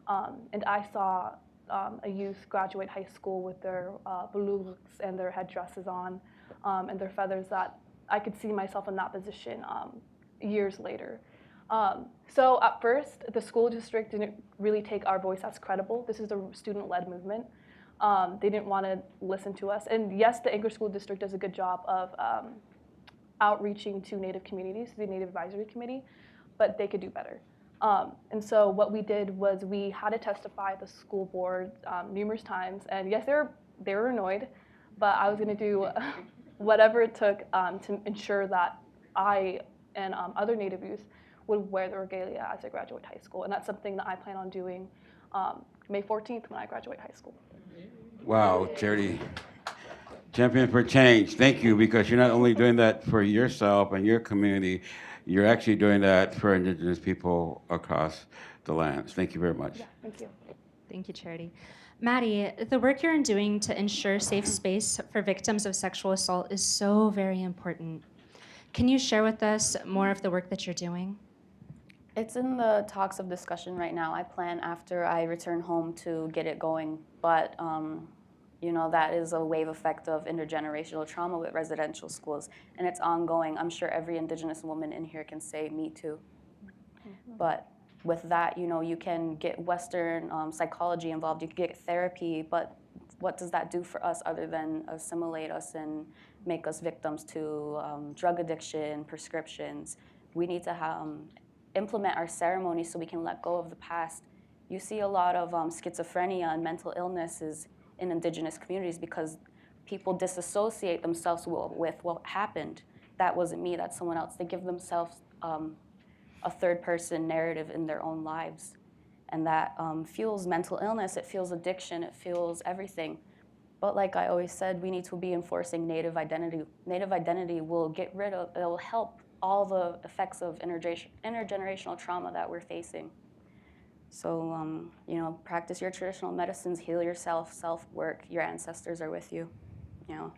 and I saw a youth graduate high school with their buluks and their headdresses on, and their feathers, that I could see myself in that position years later. So at first, the school district didn't really take our voice as credible. This is a student-led movement. They didn't want to listen to us. And yes, the Anchorage School District does a good job of outreaching to Native communities, the Native Advisory Committee, but they could do better. And so what we did was we had to testify at the school board numerous times. And yes, they were annoyed, but I was going to do whatever it took to ensure that I and other Native youth would wear the regalia as they graduate high school. And that's something that I plan on doing May 14th when I graduate high school. Wow, Charity, champion for change. Thank you, because you're not only doing that for yourself and your community, you're actually doing that for Indigenous people across the lands. Thank you very much. Yeah, thank you. Thank you, Charity. Maddie, the work you're doing to ensure safe space for victims of sexual assault is so very important. Can you share with us more of the work that you're doing? It's in the talks of discussion right now. I plan after I return home to get it going, but you know, that is a wave effect of intergenerational trauma with residential schools, and it's ongoing. I'm sure every Indigenous woman in here can say me too. But with that, you know, you can get Western psychology involved, you can get therapy, but what does that do for us other than assimilate us and make us victims to drug addiction, prescriptions? We need to implement our ceremonies so we can let go of the past. You see a lot of schizophrenia and mental illnesses in Indigenous communities because people disassociate themselves with what happened. That wasn't me, that's someone else. They give themselves a third-person narrative in their own lives. And that fuels mental illness, it fuels addiction, it fuels everything. But like I always said, we need to be enforcing Native identity. Native identity will get rid of, it will help all the effects of intergenerational trauma that we're facing. So, you know, practice your traditional medicines, heal yourself, self-work. Your ancestors are with you, you know.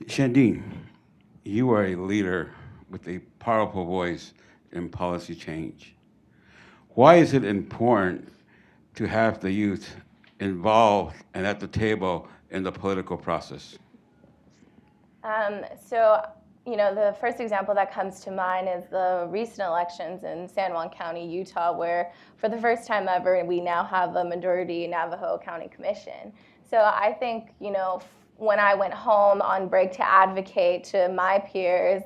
Chandi, you are a leader with a powerful voice in policy change. Why is it important to have the youth involved and at the table in the political process? So the first example that comes to mind is the recent elections in San Juan County, Utah, where for the first time ever, we now have a majority Navajo County Commission. So I think, when I went home on break to advocate to my peers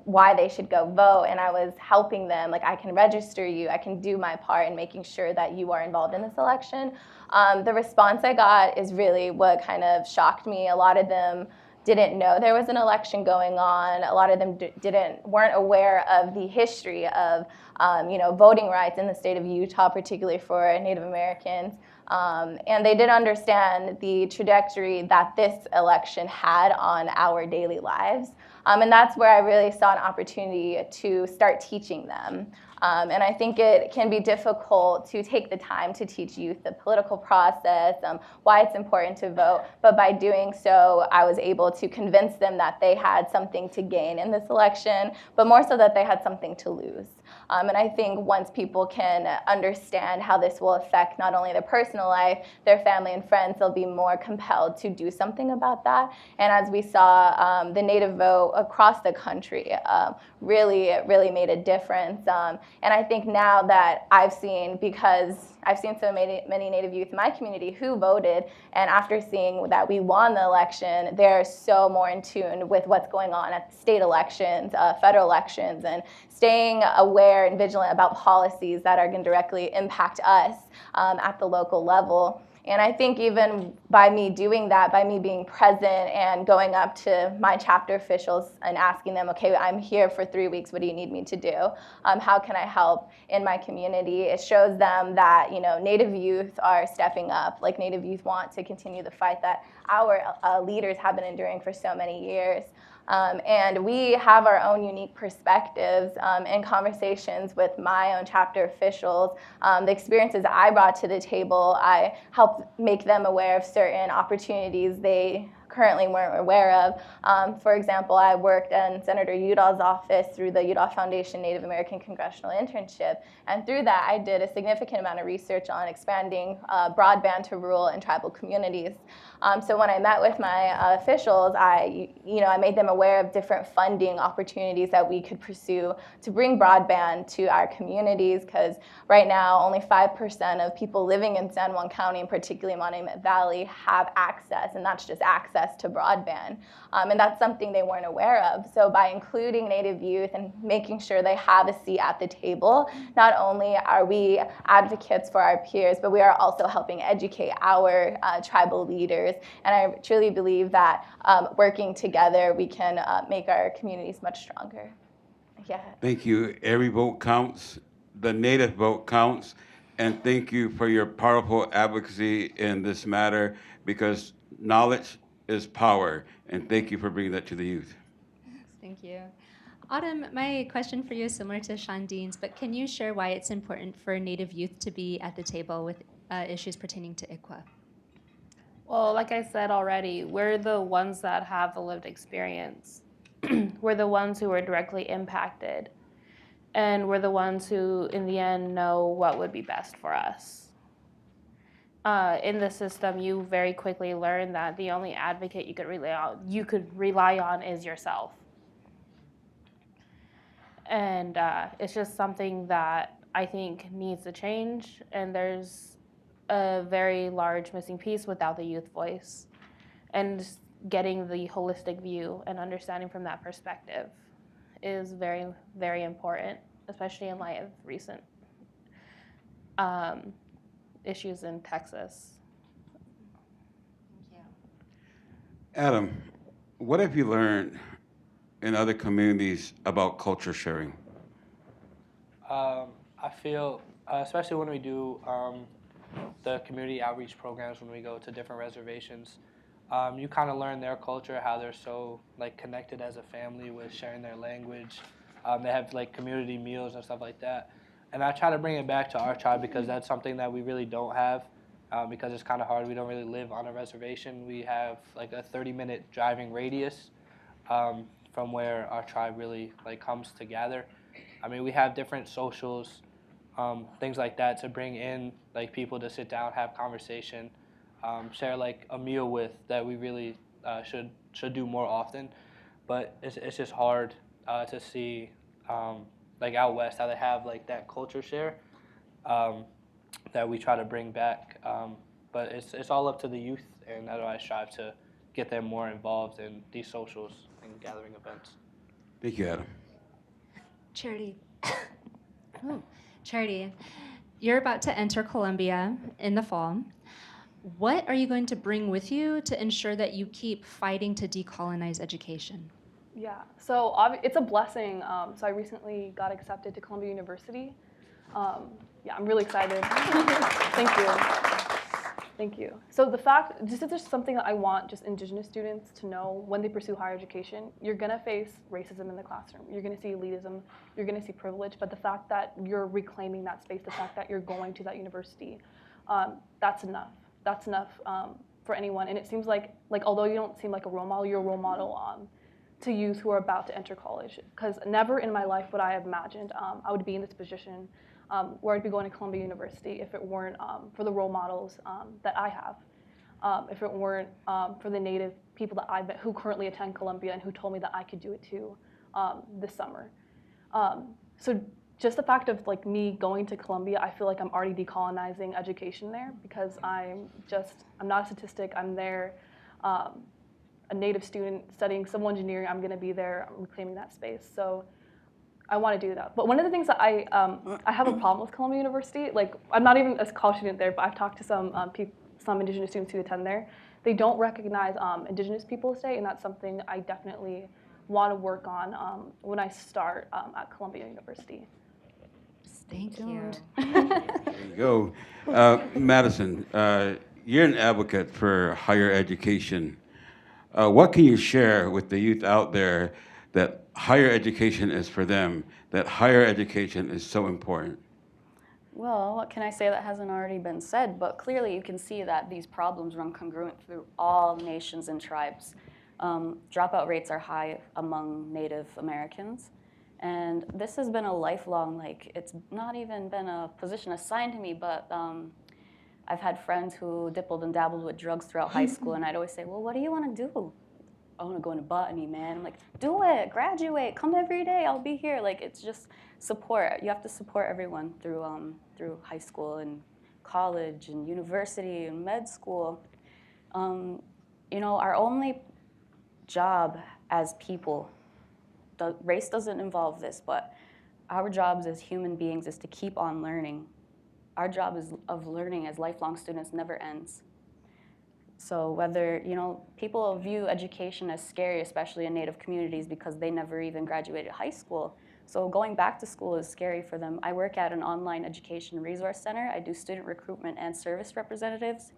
why they should go vote, and I was helping them, like, I can register you, I can do my part in making sure that you are involved in this election. The response I got is really what kind of shocked me. A lot of them didn't know there was an election going on. A lot of them weren't aware of the history of voting rights in the state of Utah, particularly for Native Americans. And they didn't understand the trajectory that this election had on our daily lives. And that's where I really saw an opportunity to start teaching them. And I think it can be difficult to take the time to teach youth the political process, why it's important to vote. But by doing so, I was able to convince them that they had something to gain in this election, but more so that they had something to lose. And I think once people can understand how this will affect not only their personal life, their family and friends, they'll be more compelled to do something about that. And as we saw, the Native vote across the country really made a difference. And I think now that because I've seen so many Native youth in my community who voted, and after seeing that we won the election, they're so more in tune with what's going on at the state elections, federal elections, and staying aware and vigilant about policies that are going to directly impact us at the local level. And I think even by me doing that, by me being present and going up to my chapter officials and asking them, okay, I'm here for 3 weeks, what do you need me to do? How can I help in my community? It shows them that Native youth are stepping up, like Native youth want to continue the fight that our leaders have been enduring for so many years. And we have our own unique perspectives in conversations with my own chapter officials. The experiences I brought to the table, I helped make them aware of certain opportunities they currently weren't aware of. For example, I worked in Senator Udall's office through the Udall Foundation Native American Congressional Internship. And through that, I did a significant amount of research on expanding broadband to rural and tribal communities. So when I met with my officials, I made them aware of different funding opportunities that we could pursue to bring broadband to our communities, because right now only 5% of people living in San Juan County, and particularly Monument Valley, have access, and that's just access to broadband. And that's something they weren't aware of. So by including Native youth and making sure they have a seat at the table, not only are we advocates for our peers, but we are also helping educate our tribal leaders. And I truly believe that working together, we can make our communities much stronger. Yeah. Thank you. Every vote counts. The Native vote counts. And thank you for your powerful advocacy in this matter, because knowledge is power. And thank you for bringing that to the youth. Thank you. Autumn, my question for you is similar to Chandine's, but can you share why it's important for Native youth to be at the table with issues pertaining to ICWA? Well, like I said already, we're the ones that have the lived experience. We're the ones who are directly impacted. And we're the ones who, in the end, know what would be best for us. In the system, you very quickly learn that the only advocate you could rely on is yourself. And it's just something that I think needs to change. And there's a very large missing piece without the youth voice. And getting the holistic view and understanding from that perspective is very, very important, especially in light of recent issues in Texas. Thank you. Adam, what have you learned in other communities about culture sharing? I feel, especially when we do the community outreach programs, when we go to different reservations, you kind of learn their culture, how they're so connected as a family with sharing their language. They have community meals and stuff like that. And I try to bring it back to our tribe, because that's something that we really don't have, because it's kind of hard. We don't really live on a reservation. We have a 30-minute driving radius from where our tribe really comes to gather. I mean, we have different socials, things like that, to bring in people to sit down, have conversation, share a meal with, that we really should do more often. but it's just hard to see like out west how they have like that culture share that we try to bring back. But it's all up to the youth, and that's why I strive to get them more involved in these socials and gathering events. Thank you, Adam. Charity. Oh, Charity, you're about to enter Columbia in the fall. What are you going to bring with you to ensure that you keep fighting to decolonize education? Yeah, so it's a blessing. So I recently got accepted to Columbia University. Yeah, I'm really excited. Thank you. Thank you. So the fact, this is just something that I want just Indigenous students to know when they pursue higher education. You're gonna face racism in the classroom. You're gonna see elitism. You're gonna see privilege. But the fact that you're reclaiming that space, the fact that you're going to that university, that's enough. That's enough for anyone. And it seems like although you don't seem like a role model, you're a role model to youth who are about to enter college. Because never in my life would I have imagined I would be in this position where I'd be going to Columbia University if it weren't for the role models that I have, if it weren't for the Native people that I met who currently attend Columbia and who told me that I could do it too this summer. So just the fact of like me going to Columbia, I feel like I'm already decolonizing education there because I'm not a statistic. I'm there, a Native student studying civil engineering. I'm going to be there reclaiming that space. So I want to do that. But one of the things that I have a problem with Columbia University, like I'm not even a college student there, but I've talked to some Indigenous students who attend there. They don't recognize Indigenous Peoples Day, and that's something I definitely want to work on when I start at Columbia University. Thank you. There you go. Madison, you're an advocate for higher education. What can you share with the youth out there that higher education is for them, that higher education is so important? Well, what can I say that hasn't already been said? But clearly you can see that these problems run congruent through all nations and tribes. Dropout rates are high among Native Americans. And this has been a lifelong, it's not even been a position assigned to me, but I've had friends who dibbled and dabbled with drugs throughout high school, and I'd always say, well, what do you want to do? I want to go into botany, man. I'm like, do it, graduate, come every day, I'll be here. It's just support. You have to support everyone through high school and college and university and med school. Our only job as people, race doesn't involve this, but our jobs as human beings is to keep on learning. Our job of learning as lifelong students never ends. So whether, people view education as scary, especially in Native communities, because they never even graduated high school. So going back to school is scary for them. I work at an online education resource center. I do student recruitment and service representatives.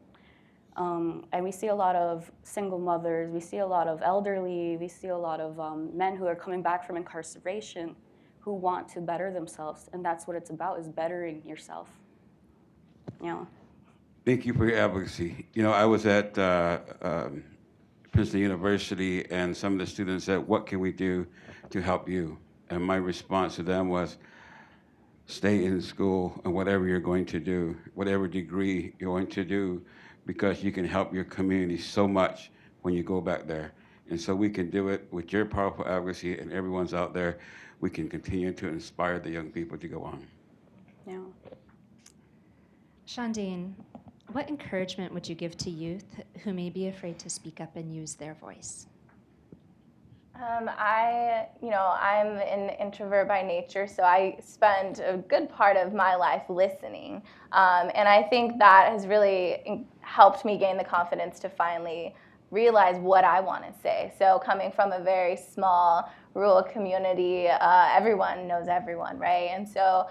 And we see a lot of single mothers, we see a lot of elderly, we see a lot of men who are coming back from incarceration who want to better themselves. And that's what it's about, is bettering yourself. Yeah. Thank you for your advocacy. I was at Princeton University, and some of the students said, what can we do to help you? And my response to them was, stay in school and whatever you're going to do, whatever degree you're going to do, because you can help your community so much when you go back there. And so we can do it with your powerful advocacy, and everyone's out there. We can continue to inspire the young people to go on. Yeah. Chandi, what encouragement would you give to youth who may be afraid to speak up and use their voice? I'm an introvert by nature, so I spend a good part of my life listening. And I think that has really helped me gain the confidence to finally realize what I want to say. So coming from a very small rural community, everyone knows everyone, right? And so,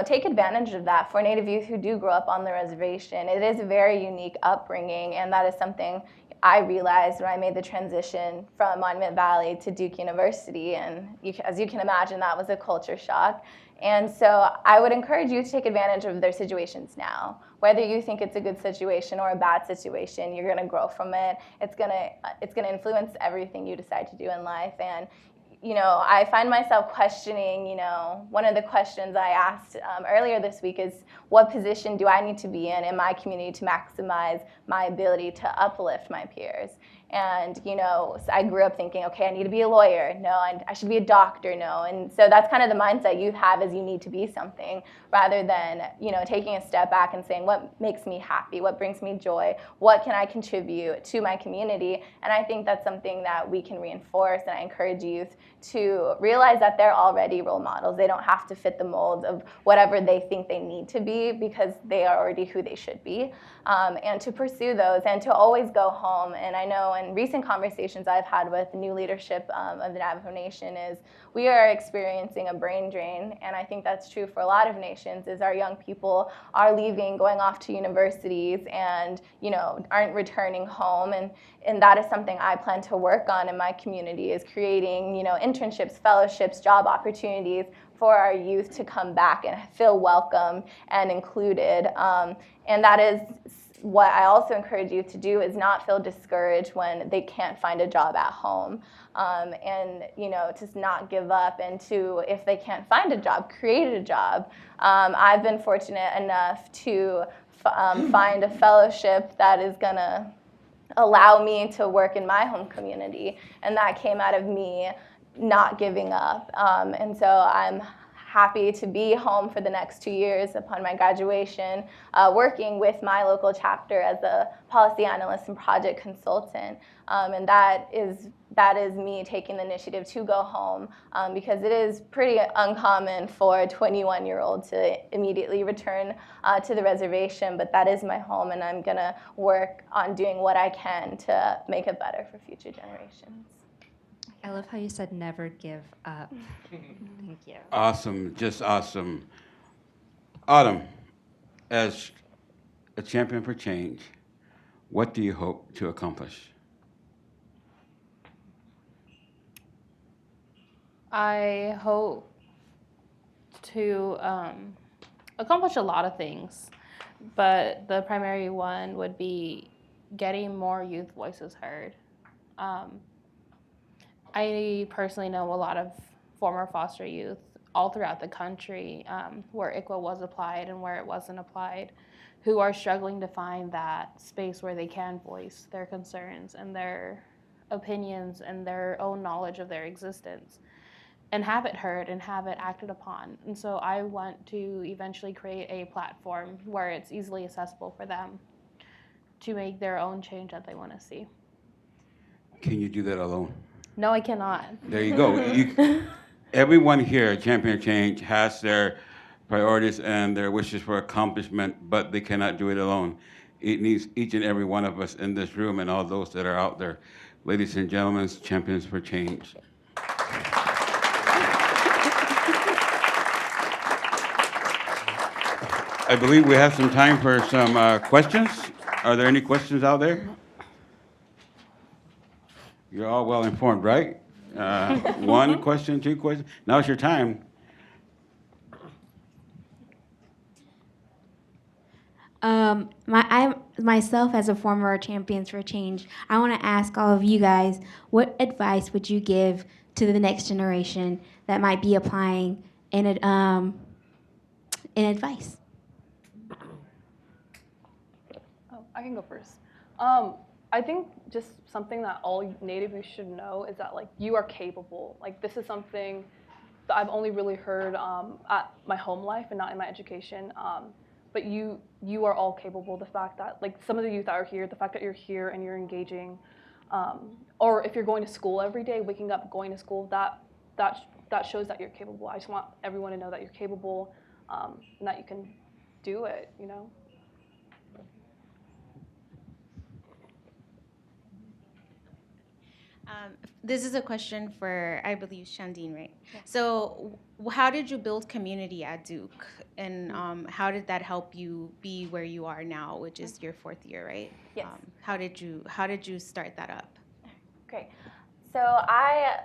take advantage of that. For Native youth who do grow up on the reservation, it is a very unique upbringing, and that is something I realized when I made the transition from Monument Valley to Duke University, and as you can imagine, that was a culture shock. And so I would encourage you to take advantage of their situations now. Whether you think it's a good situation or a bad situation, you're going to grow from it. It's going to influence everything you decide to do in life, and I find myself questioning, one of the questions I asked earlier this week is, what position do I need to be in my community to maximize my ability to uplift my peers? And, so I grew up thinking, okay, I need to be a lawyer. No, I should be a doctor. No. And so that's kind of the mindset you have, is you need to be something, rather than, taking a step back and saying, what makes me happy? What brings me joy? What can I contribute to my community? And I think that's something that we can reinforce, and I encourage youth to realize that they're already role models. They don't have to fit the mold of whatever they think they need to be, because they are already who they should be. And to pursue those, and to always go home. And I know in recent conversations I've had with new leadership of the Navajo Nation is we are experiencing a brain drain, and I think that's true for a lot of nations, is our young people are leaving, going off to universities, and aren't returning home. And that is something I plan to work on in my community, is creating internships, fellowships, job opportunities for our youth to come back and feel welcome and included. And that is what I also encourage youth to do, is not feel discouraged when they can't find a job at home. And to not give up, and to, if they can't find a job, create a job. I've been fortunate enough to find a fellowship that is gonna allow me to work in my home community, and that came out of me not giving up. And so I'm happy to be home for the next 2 years upon my graduation, working with my local chapter as a policy analyst and project consultant. And that is me taking the initiative to go home, because it is pretty uncommon for a 21-year-old to immediately return to the reservation, but that is my home, and I'm gonna work on doing what I can to make it better for future generations. I love how you said never give up. Thank you. Awesome, just awesome. Autumn, as a champion for change, what do you hope to accomplish? I hope to accomplish a lot of things, but the primary one would be getting more youth voices heard. I personally know a lot of former foster youth all throughout the country, where ICWA was applied and where it wasn't applied, who are struggling to find that space where they can voice their concerns and their opinions and their own knowledge of their existence, and have it heard and have it acted upon. And so I want to eventually create a platform where it's easily accessible for them to make their own change that they want to see. Can you do that alone? No, I cannot. There you go. Everyone here at Champion Change has their priorities and their wishes for accomplishment, but they cannot do it alone. It needs each and every one of us in this room and all those that are out there. Ladies and gentlemen, Champions for Change. I believe we have some time for some questions. Are there any questions out there? You're all well informed, right? One question, two questions. Now's your time. I myself, as a former Champions for Change, I want to ask all of you guys, what advice would you give to the next generation that might be applying in advice? Oh, I can go first. I think just something that all Native youth should know is that you are capable. This is something that I've only really heard at my home life and not in my education. But you are all capable. The fact that some of the youth that are here, the fact that you're here and you're engaging, or if you're going to school every day, waking up, going to school, that shows that you're capable. I just want everyone to know that you're capable, and that you can do it. This is a question for, I believe, Chandi, right? Yeah. So how did you build community at Duke? And how did that help you be where you are now, which is your 4th year, right? Yes. How did you start that up? Great. So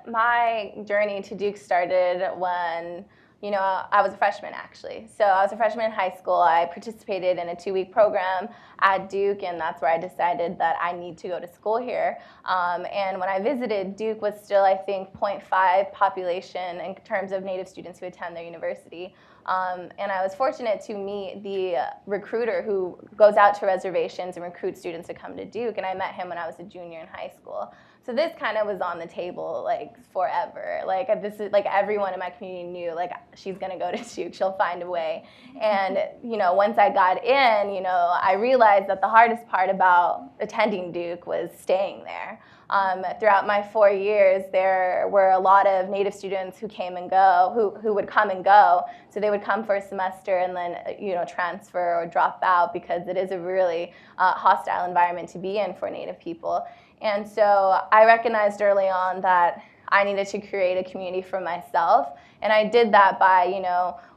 my journey to Duke started when I was a freshman actually. So I was a freshman in high school. I participated in a 2-week program at Duke, and that's where I decided that I need to go to school here. And when I visited, Duke was still, I think, 0.5 population in terms of Native students who attend their university. And I was fortunate to meet the recruiter who goes out to reservations and recruits students to come to Duke, and I met him when I was a junior in high school. So this kind of was on the table like forever. Like this is like everyone in my community knew like she's gonna go to Duke, she'll find a way. And once I got in, I realized that the hardest part about attending Duke was staying there. Throughout my 4 years, there were a lot of Native students who came and go, who would come and go. So they would come for a semester and then transfer or drop out because it is a really hostile environment to be in for Native people. And so I recognized early on that I needed to create a community for myself. And I did that by,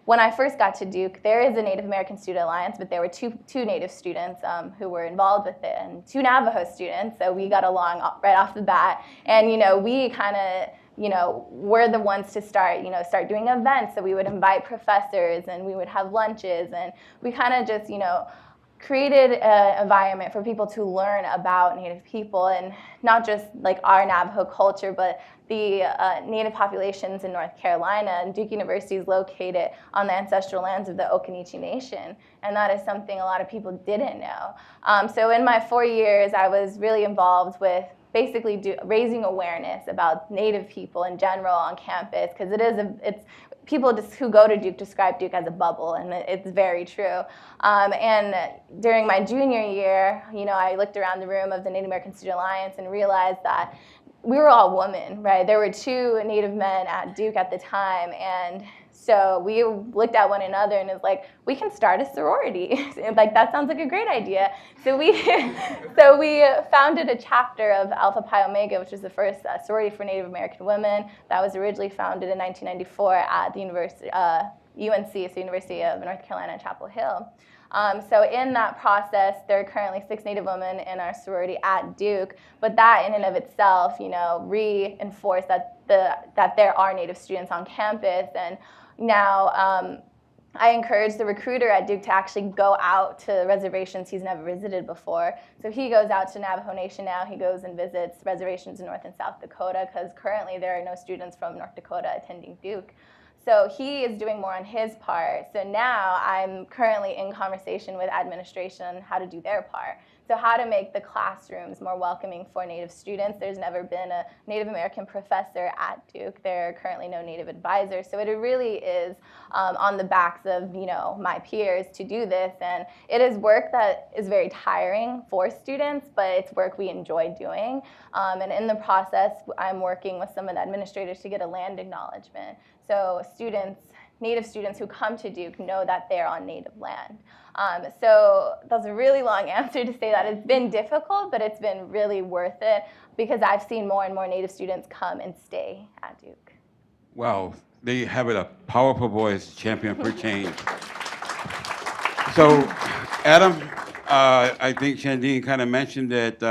when I first got to Duke, there is a Native American Student Alliance, but there were two Native students who were involved with it, and 2 Navajo students, so we got along right off the bat. And we kind of, we're the ones to start doing events. So we would invite professors, and we would have lunches, and we kind of just, created an environment for people to learn about Native people, and not just like our Navajo culture, but the Native populations in North Carolina. And Duke University is located on the ancestral lands of the Occaneechi Nation, and that is something a lot of people didn't know. So in my 4 years, I was really involved with basically raising awareness about Native people in general on campus, because it's people who go to Duke describe Duke as a bubble, and it's very true. And during my junior year, I looked around the room of the Native American Student Alliance and realized that we were all women, right? There were 2 Native men at Duke at the time, and so we looked at one another and it was like, we can start a sorority. Like, that sounds like a great idea. So we founded a chapter of Alpha Phi Omega, which was the first sorority for Native American women. That was originally founded in 1994 at the university, UNC, so University of North Carolina, Chapel Hill. So in that process, there are currently 6 Native women in our sorority at Duke, but that in and of itself, reinforced that there are Native students on campus. And now I encourage the recruiter at Duke to actually go out to reservations he's never visited before. So he goes out to Navajo Nation now. He goes and visits reservations in North and South Dakota, because currently there are no students from North Dakota attending Duke. So he is doing more on his part. So now I'm currently in conversation with administration on how to do their part. So how to make the classrooms more welcoming for Native students. There's never been a Native American professor at Duke. There are currently no Native advisors. So it really is on the backs of my peers to do this. And it is work that is very tiring for students, but it's work we enjoy doing. And in the process, I'm working with some of the administrators to get a land acknowledgement. So Native students who come to Duke know that they're on Native land. So that's a really long answer to say that it's been difficult, but it's been really worth it, because I've seen more and more Native students come and stay at Duke. Well, there you have it, a powerful voice, champion for change. So, Adam, I think Chandi kind of mentioned that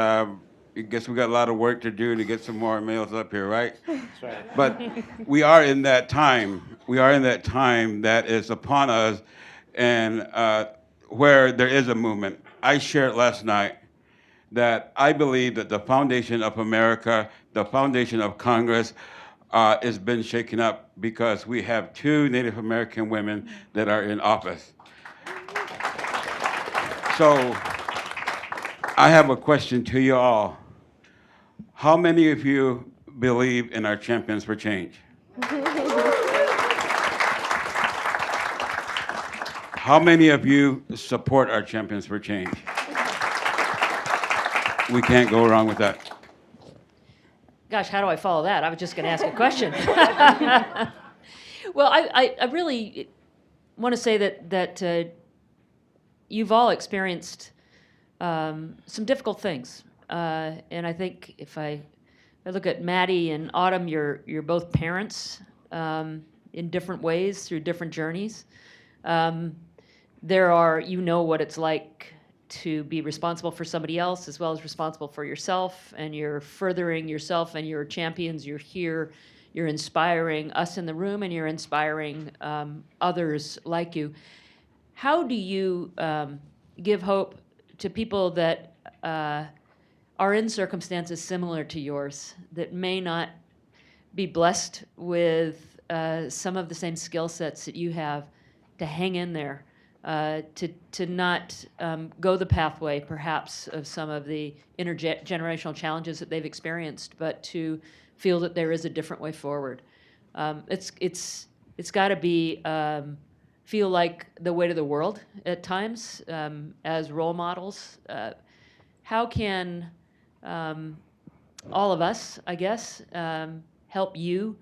I guess we got a lot of work to do to get some more males up here, right? That's right. But we are in that time. We are in that time that is upon us, and where there is a movement. I shared last night that I believe that the foundation of America, the foundation of Congress, has been shaken up because we have 2 Native American women that are in office. So I have a question to you all. How many of you believe in our champions for change? How many of you support our champions for change? We can't go wrong with that. Gosh, how do I follow that? I was just going to ask a question. Well, I really want to say that you've all experienced some difficult things. And I think if I look at Maddie and Autumn, you're both parents in different ways through different journeys. There are, what it's like to be responsible for somebody else as well as responsible for yourself, and you're furthering yourself and your champions. You're here, you're inspiring us in the room, and you're inspiring others like you. How do you give hope to people that are in circumstances similar to yours, that may not be blessed with some of the same skill sets that you have, to hang in there, to not go the pathway perhaps of some of the intergenerational challenges that they've experienced, but to feel that there is a different way forward? It's got to be feel like the weight of the world at times as role models. How can all of us, I guess, help you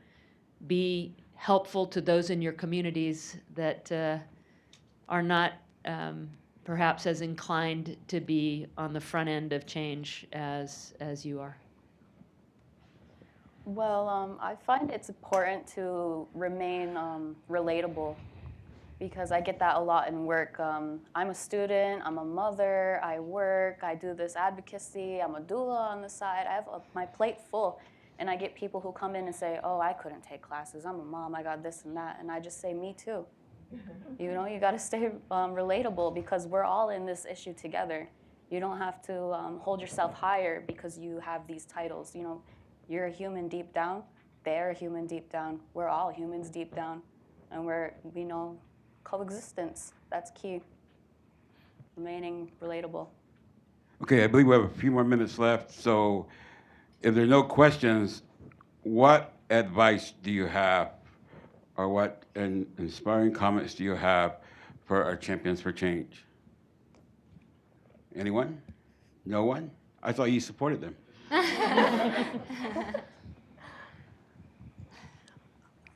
be helpful to those in your communities that are not perhaps as inclined to be on the front end of change as you are? Well, I find it's important to remain relatable, because I get that a lot in work. I'm a student, I'm a mother, I work, I do this advocacy, I'm a doula on the side. I have my plate full, and I get people who come in and say, oh, I couldn't take classes, I'm a mom, I got this and that, and I just say, me too. You know, you gotta stay relatable, because we're all in this issue together. You don't have to hold yourself higher because you have these titles. You know, you're a human deep down, they're a human deep down, we're all humans deep down, and we're, you know, coexistence, that's key. Remaining relatable. Okay, I believe we have a few more minutes left, so if there are no questions, what advice do you have, or what inspiring comments do you have for our Champions for Change? Anyone? No one? I thought you supported them.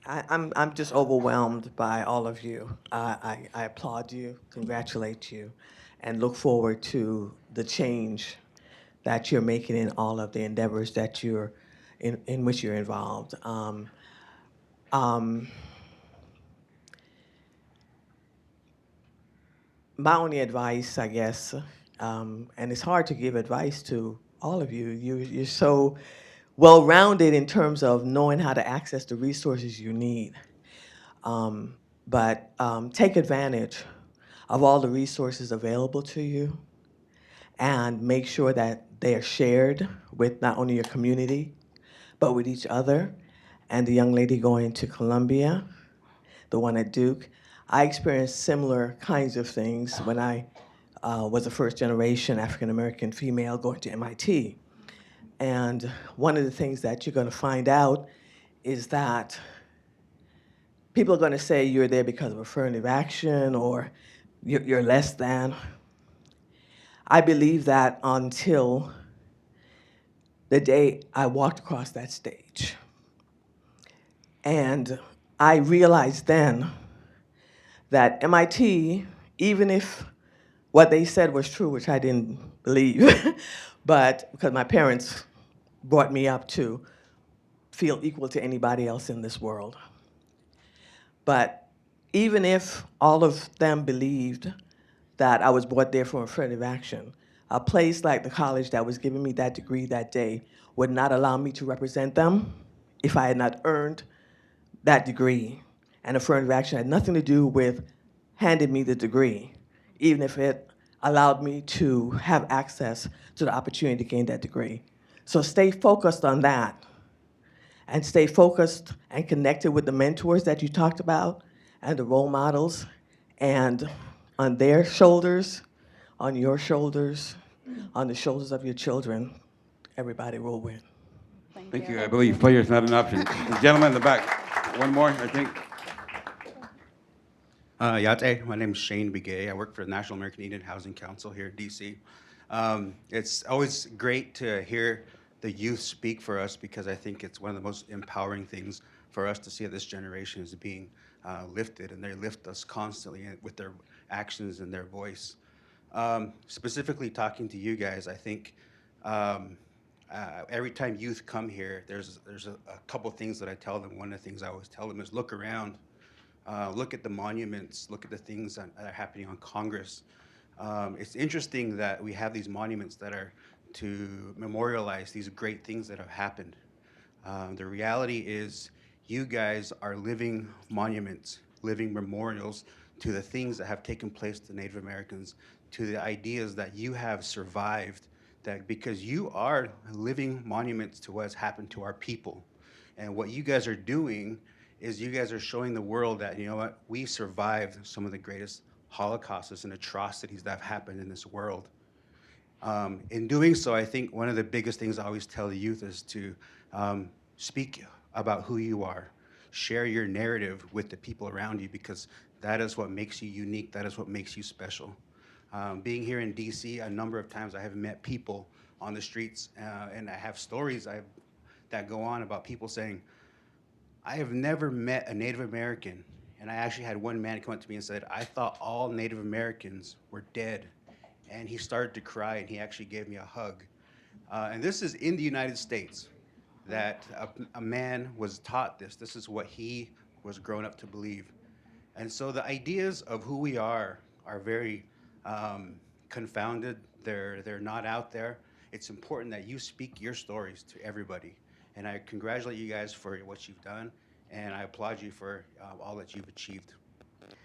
I'm just overwhelmed by all of you. I applaud you, congratulate you, and look forward to the change that you're making in all of the endeavors that you're in which you're involved. My only advice, I guess, and it's hard to give advice to all of you. You're so well-rounded in terms of knowing how to access the resources you need. But take advantage of all the resources available to you, and make sure that they are shared with not only your community, but with each other. And the young lady going to Columbia, the one at Duke, I experienced similar kinds of things when I was a first-generation African-American female going to MIT. And one of the things that you're going to find out is that people are going to say you're there because of affirmative action, or you're less than. I believe that until the day I walked across that stage. And I realized then that MIT, even if what they said was true, which I didn't believe, but because my parents brought me up to feel equal to anybody else in this world. But even if all of them believed that I was brought there for affirmative action, a place like the college that was giving me that degree that day would not allow me to represent them if I had not earned that degree. And affirmative action had nothing to do with handing me the degree, even if it allowed me to have access to the opportunity to gain that degree. So stay focused on that, and stay focused and connected with the mentors that you talked about, and the role models, and on their shoulders, on your shoulders, on the shoulders of your children, everybody will win. Thank you. I believe failure is not an option. The gentleman in the back, one more, I think. Yate, my name is Shane Mckay. I work for the National American Indian Housing Council here in DC. It's always great to hear the youth speak for us, because I think it's one of the most empowering things for us to see that this generation is being lifted, and they lift us constantly with their actions and their voice. Specifically talking to you guys, I think every time youth come here, there's a couple things that I tell them. One of the things I always tell them is look around. Look at the monuments, look at the things that are happening on Congress. It's interesting that we have these monuments that are to memorialize these great things that have happened. The reality is, You guys are living monuments, living memorials to the things that have taken place to Native Americans, to the ideas that you have survived, that because you are living monuments to what's happened to our people. And what you guys are doing is you guys are showing the world that, you know what, we survived some of the greatest holocausts and atrocities that have happened in this world. In doing so, I think one of the biggest things I always tell the youth is to speak about who you are. Share your narrative with the people around you, because that is what makes you unique. That is what makes you special. Being here in DC, a number of times I have met people on the streets, and I have stories that go on about people saying, I have never met a Native American. And I actually had one man come up to me and said, I thought all Native Americans were dead. And he started to cry, and he actually gave me a hug. And this is in the United States, that a man was taught this. This is what he was grown up to believe. And so the ideas of who we are very confounded. They're not out there. It's important that you speak your stories to everybody. And I congratulate you guys for what you've done, and I applaud you for all that you've achieved.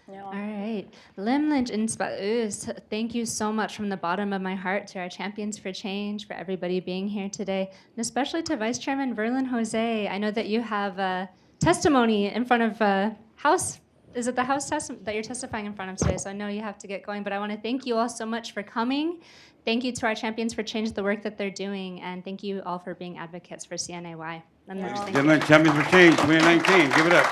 All right. Limlin Inspaus, thank you so much from the bottom of my heart to our Champions for Change, for everybody being here today, and especially to Vice Chairman Brillon Jose. I know that you have a testimony in front of House. Is it the House that you're testifying in front of today? So I know you have to get going, but I want to thank you all so much for coming. Thank you to our Champions for Change, the work that they're doing, and thank you all for being advocates for CNAY. Gentlemen, Champions for Change 2019, give it up.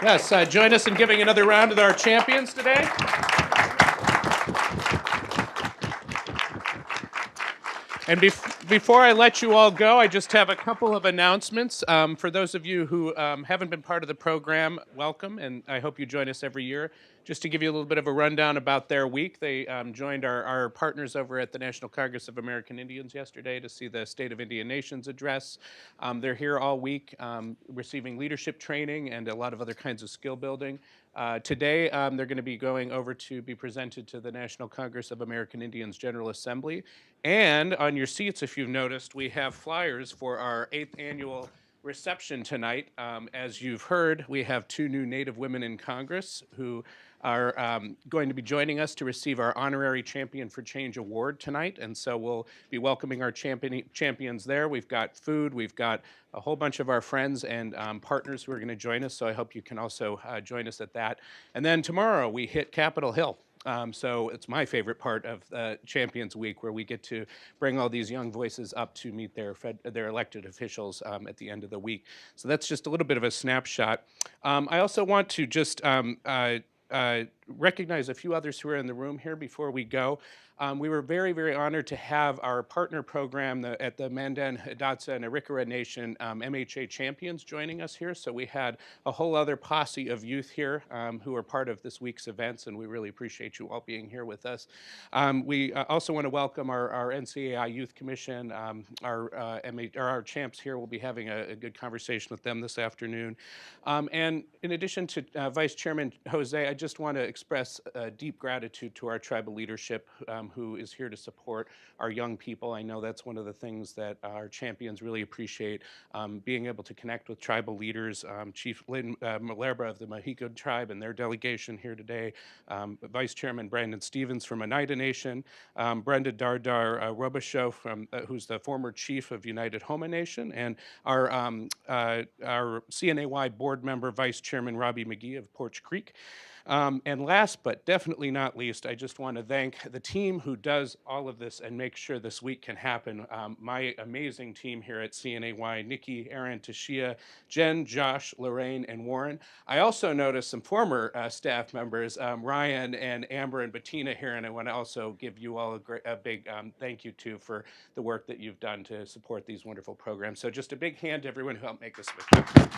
Yes, join us in giving another round to our champions today. And before I let you all go, I just have a couple of announcements. For those of you who haven't been part of the program, welcome, and I hope you join us every year. Just to give you a little bit of a rundown about their week, they joined our partners over at the National Congress of American Indians yesterday to see the State of Indian Nations address. They're here all week receiving leadership training and a lot of other kinds of skill building. Today, they're going to be going over to be presented to the National Congress of American Indians General Assembly. And on your seats, if you've noticed, we have flyers for our 8th annual reception tonight. As you've heard, we have 2 new Native women in Congress who are going to be joining us to receive our Honorary Champion for Change Award tonight. And so we'll be welcoming our champions there. We've got food, we've got a whole bunch of our friends and partners who are going to join us. So I hope you can also join us at that. And then tomorrow we hit Capitol Hill. So it's my favorite part of Champions Week, where we get to bring all these young voices up to meet their elected officials at the end of the week. So that's just a little bit of a snapshot. I also want to just recognize a few others who are in the room here before we go. We were very, very honored to have our partner program at the Mandan, Hidatsa, and Arikara Nation MHA champions joining us here. So we had a whole other posse of youth here who are part of this week's events, and we really appreciate you all being here with us. We also want to welcome our NCAI Youth Commission. Our champs here will be having a good conversation with them this afternoon. And in addition to Vice Chairman Jose, I just want to express deep gratitude to our tribal leadership who is here to support our young people. I know that's one of the things that our champions really appreciate, being able to connect with tribal leaders. Chief Lynn Malerba of the Mohican tribe and their delegation here today, Vice Chairman Brandon Stevens from Oneida Nation, Brenda Dardar Robichaud, who's the former chief of United Homa Nation, and our CNAY board member, Vice Chairman Robbie McGee of Porch Creek. And last but definitely not least, I just want to thank the team who does all of this and make sure this week can happen. My amazing team here at CNAY, Nikki, Aaron, Tashia, Jen, Josh, Lorraine, and Warren. I also noticed some former staff members, Ryan and Amber and Bettina here, and I want to also give you all a big thank you too for the work that you've done to support these wonderful programs. So just a big hand to everyone who helped make this happen.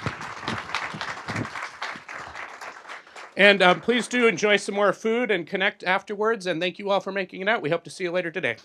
And please do enjoy some more food and connect afterwards. And thank you all for making it out. We hope to see you later today.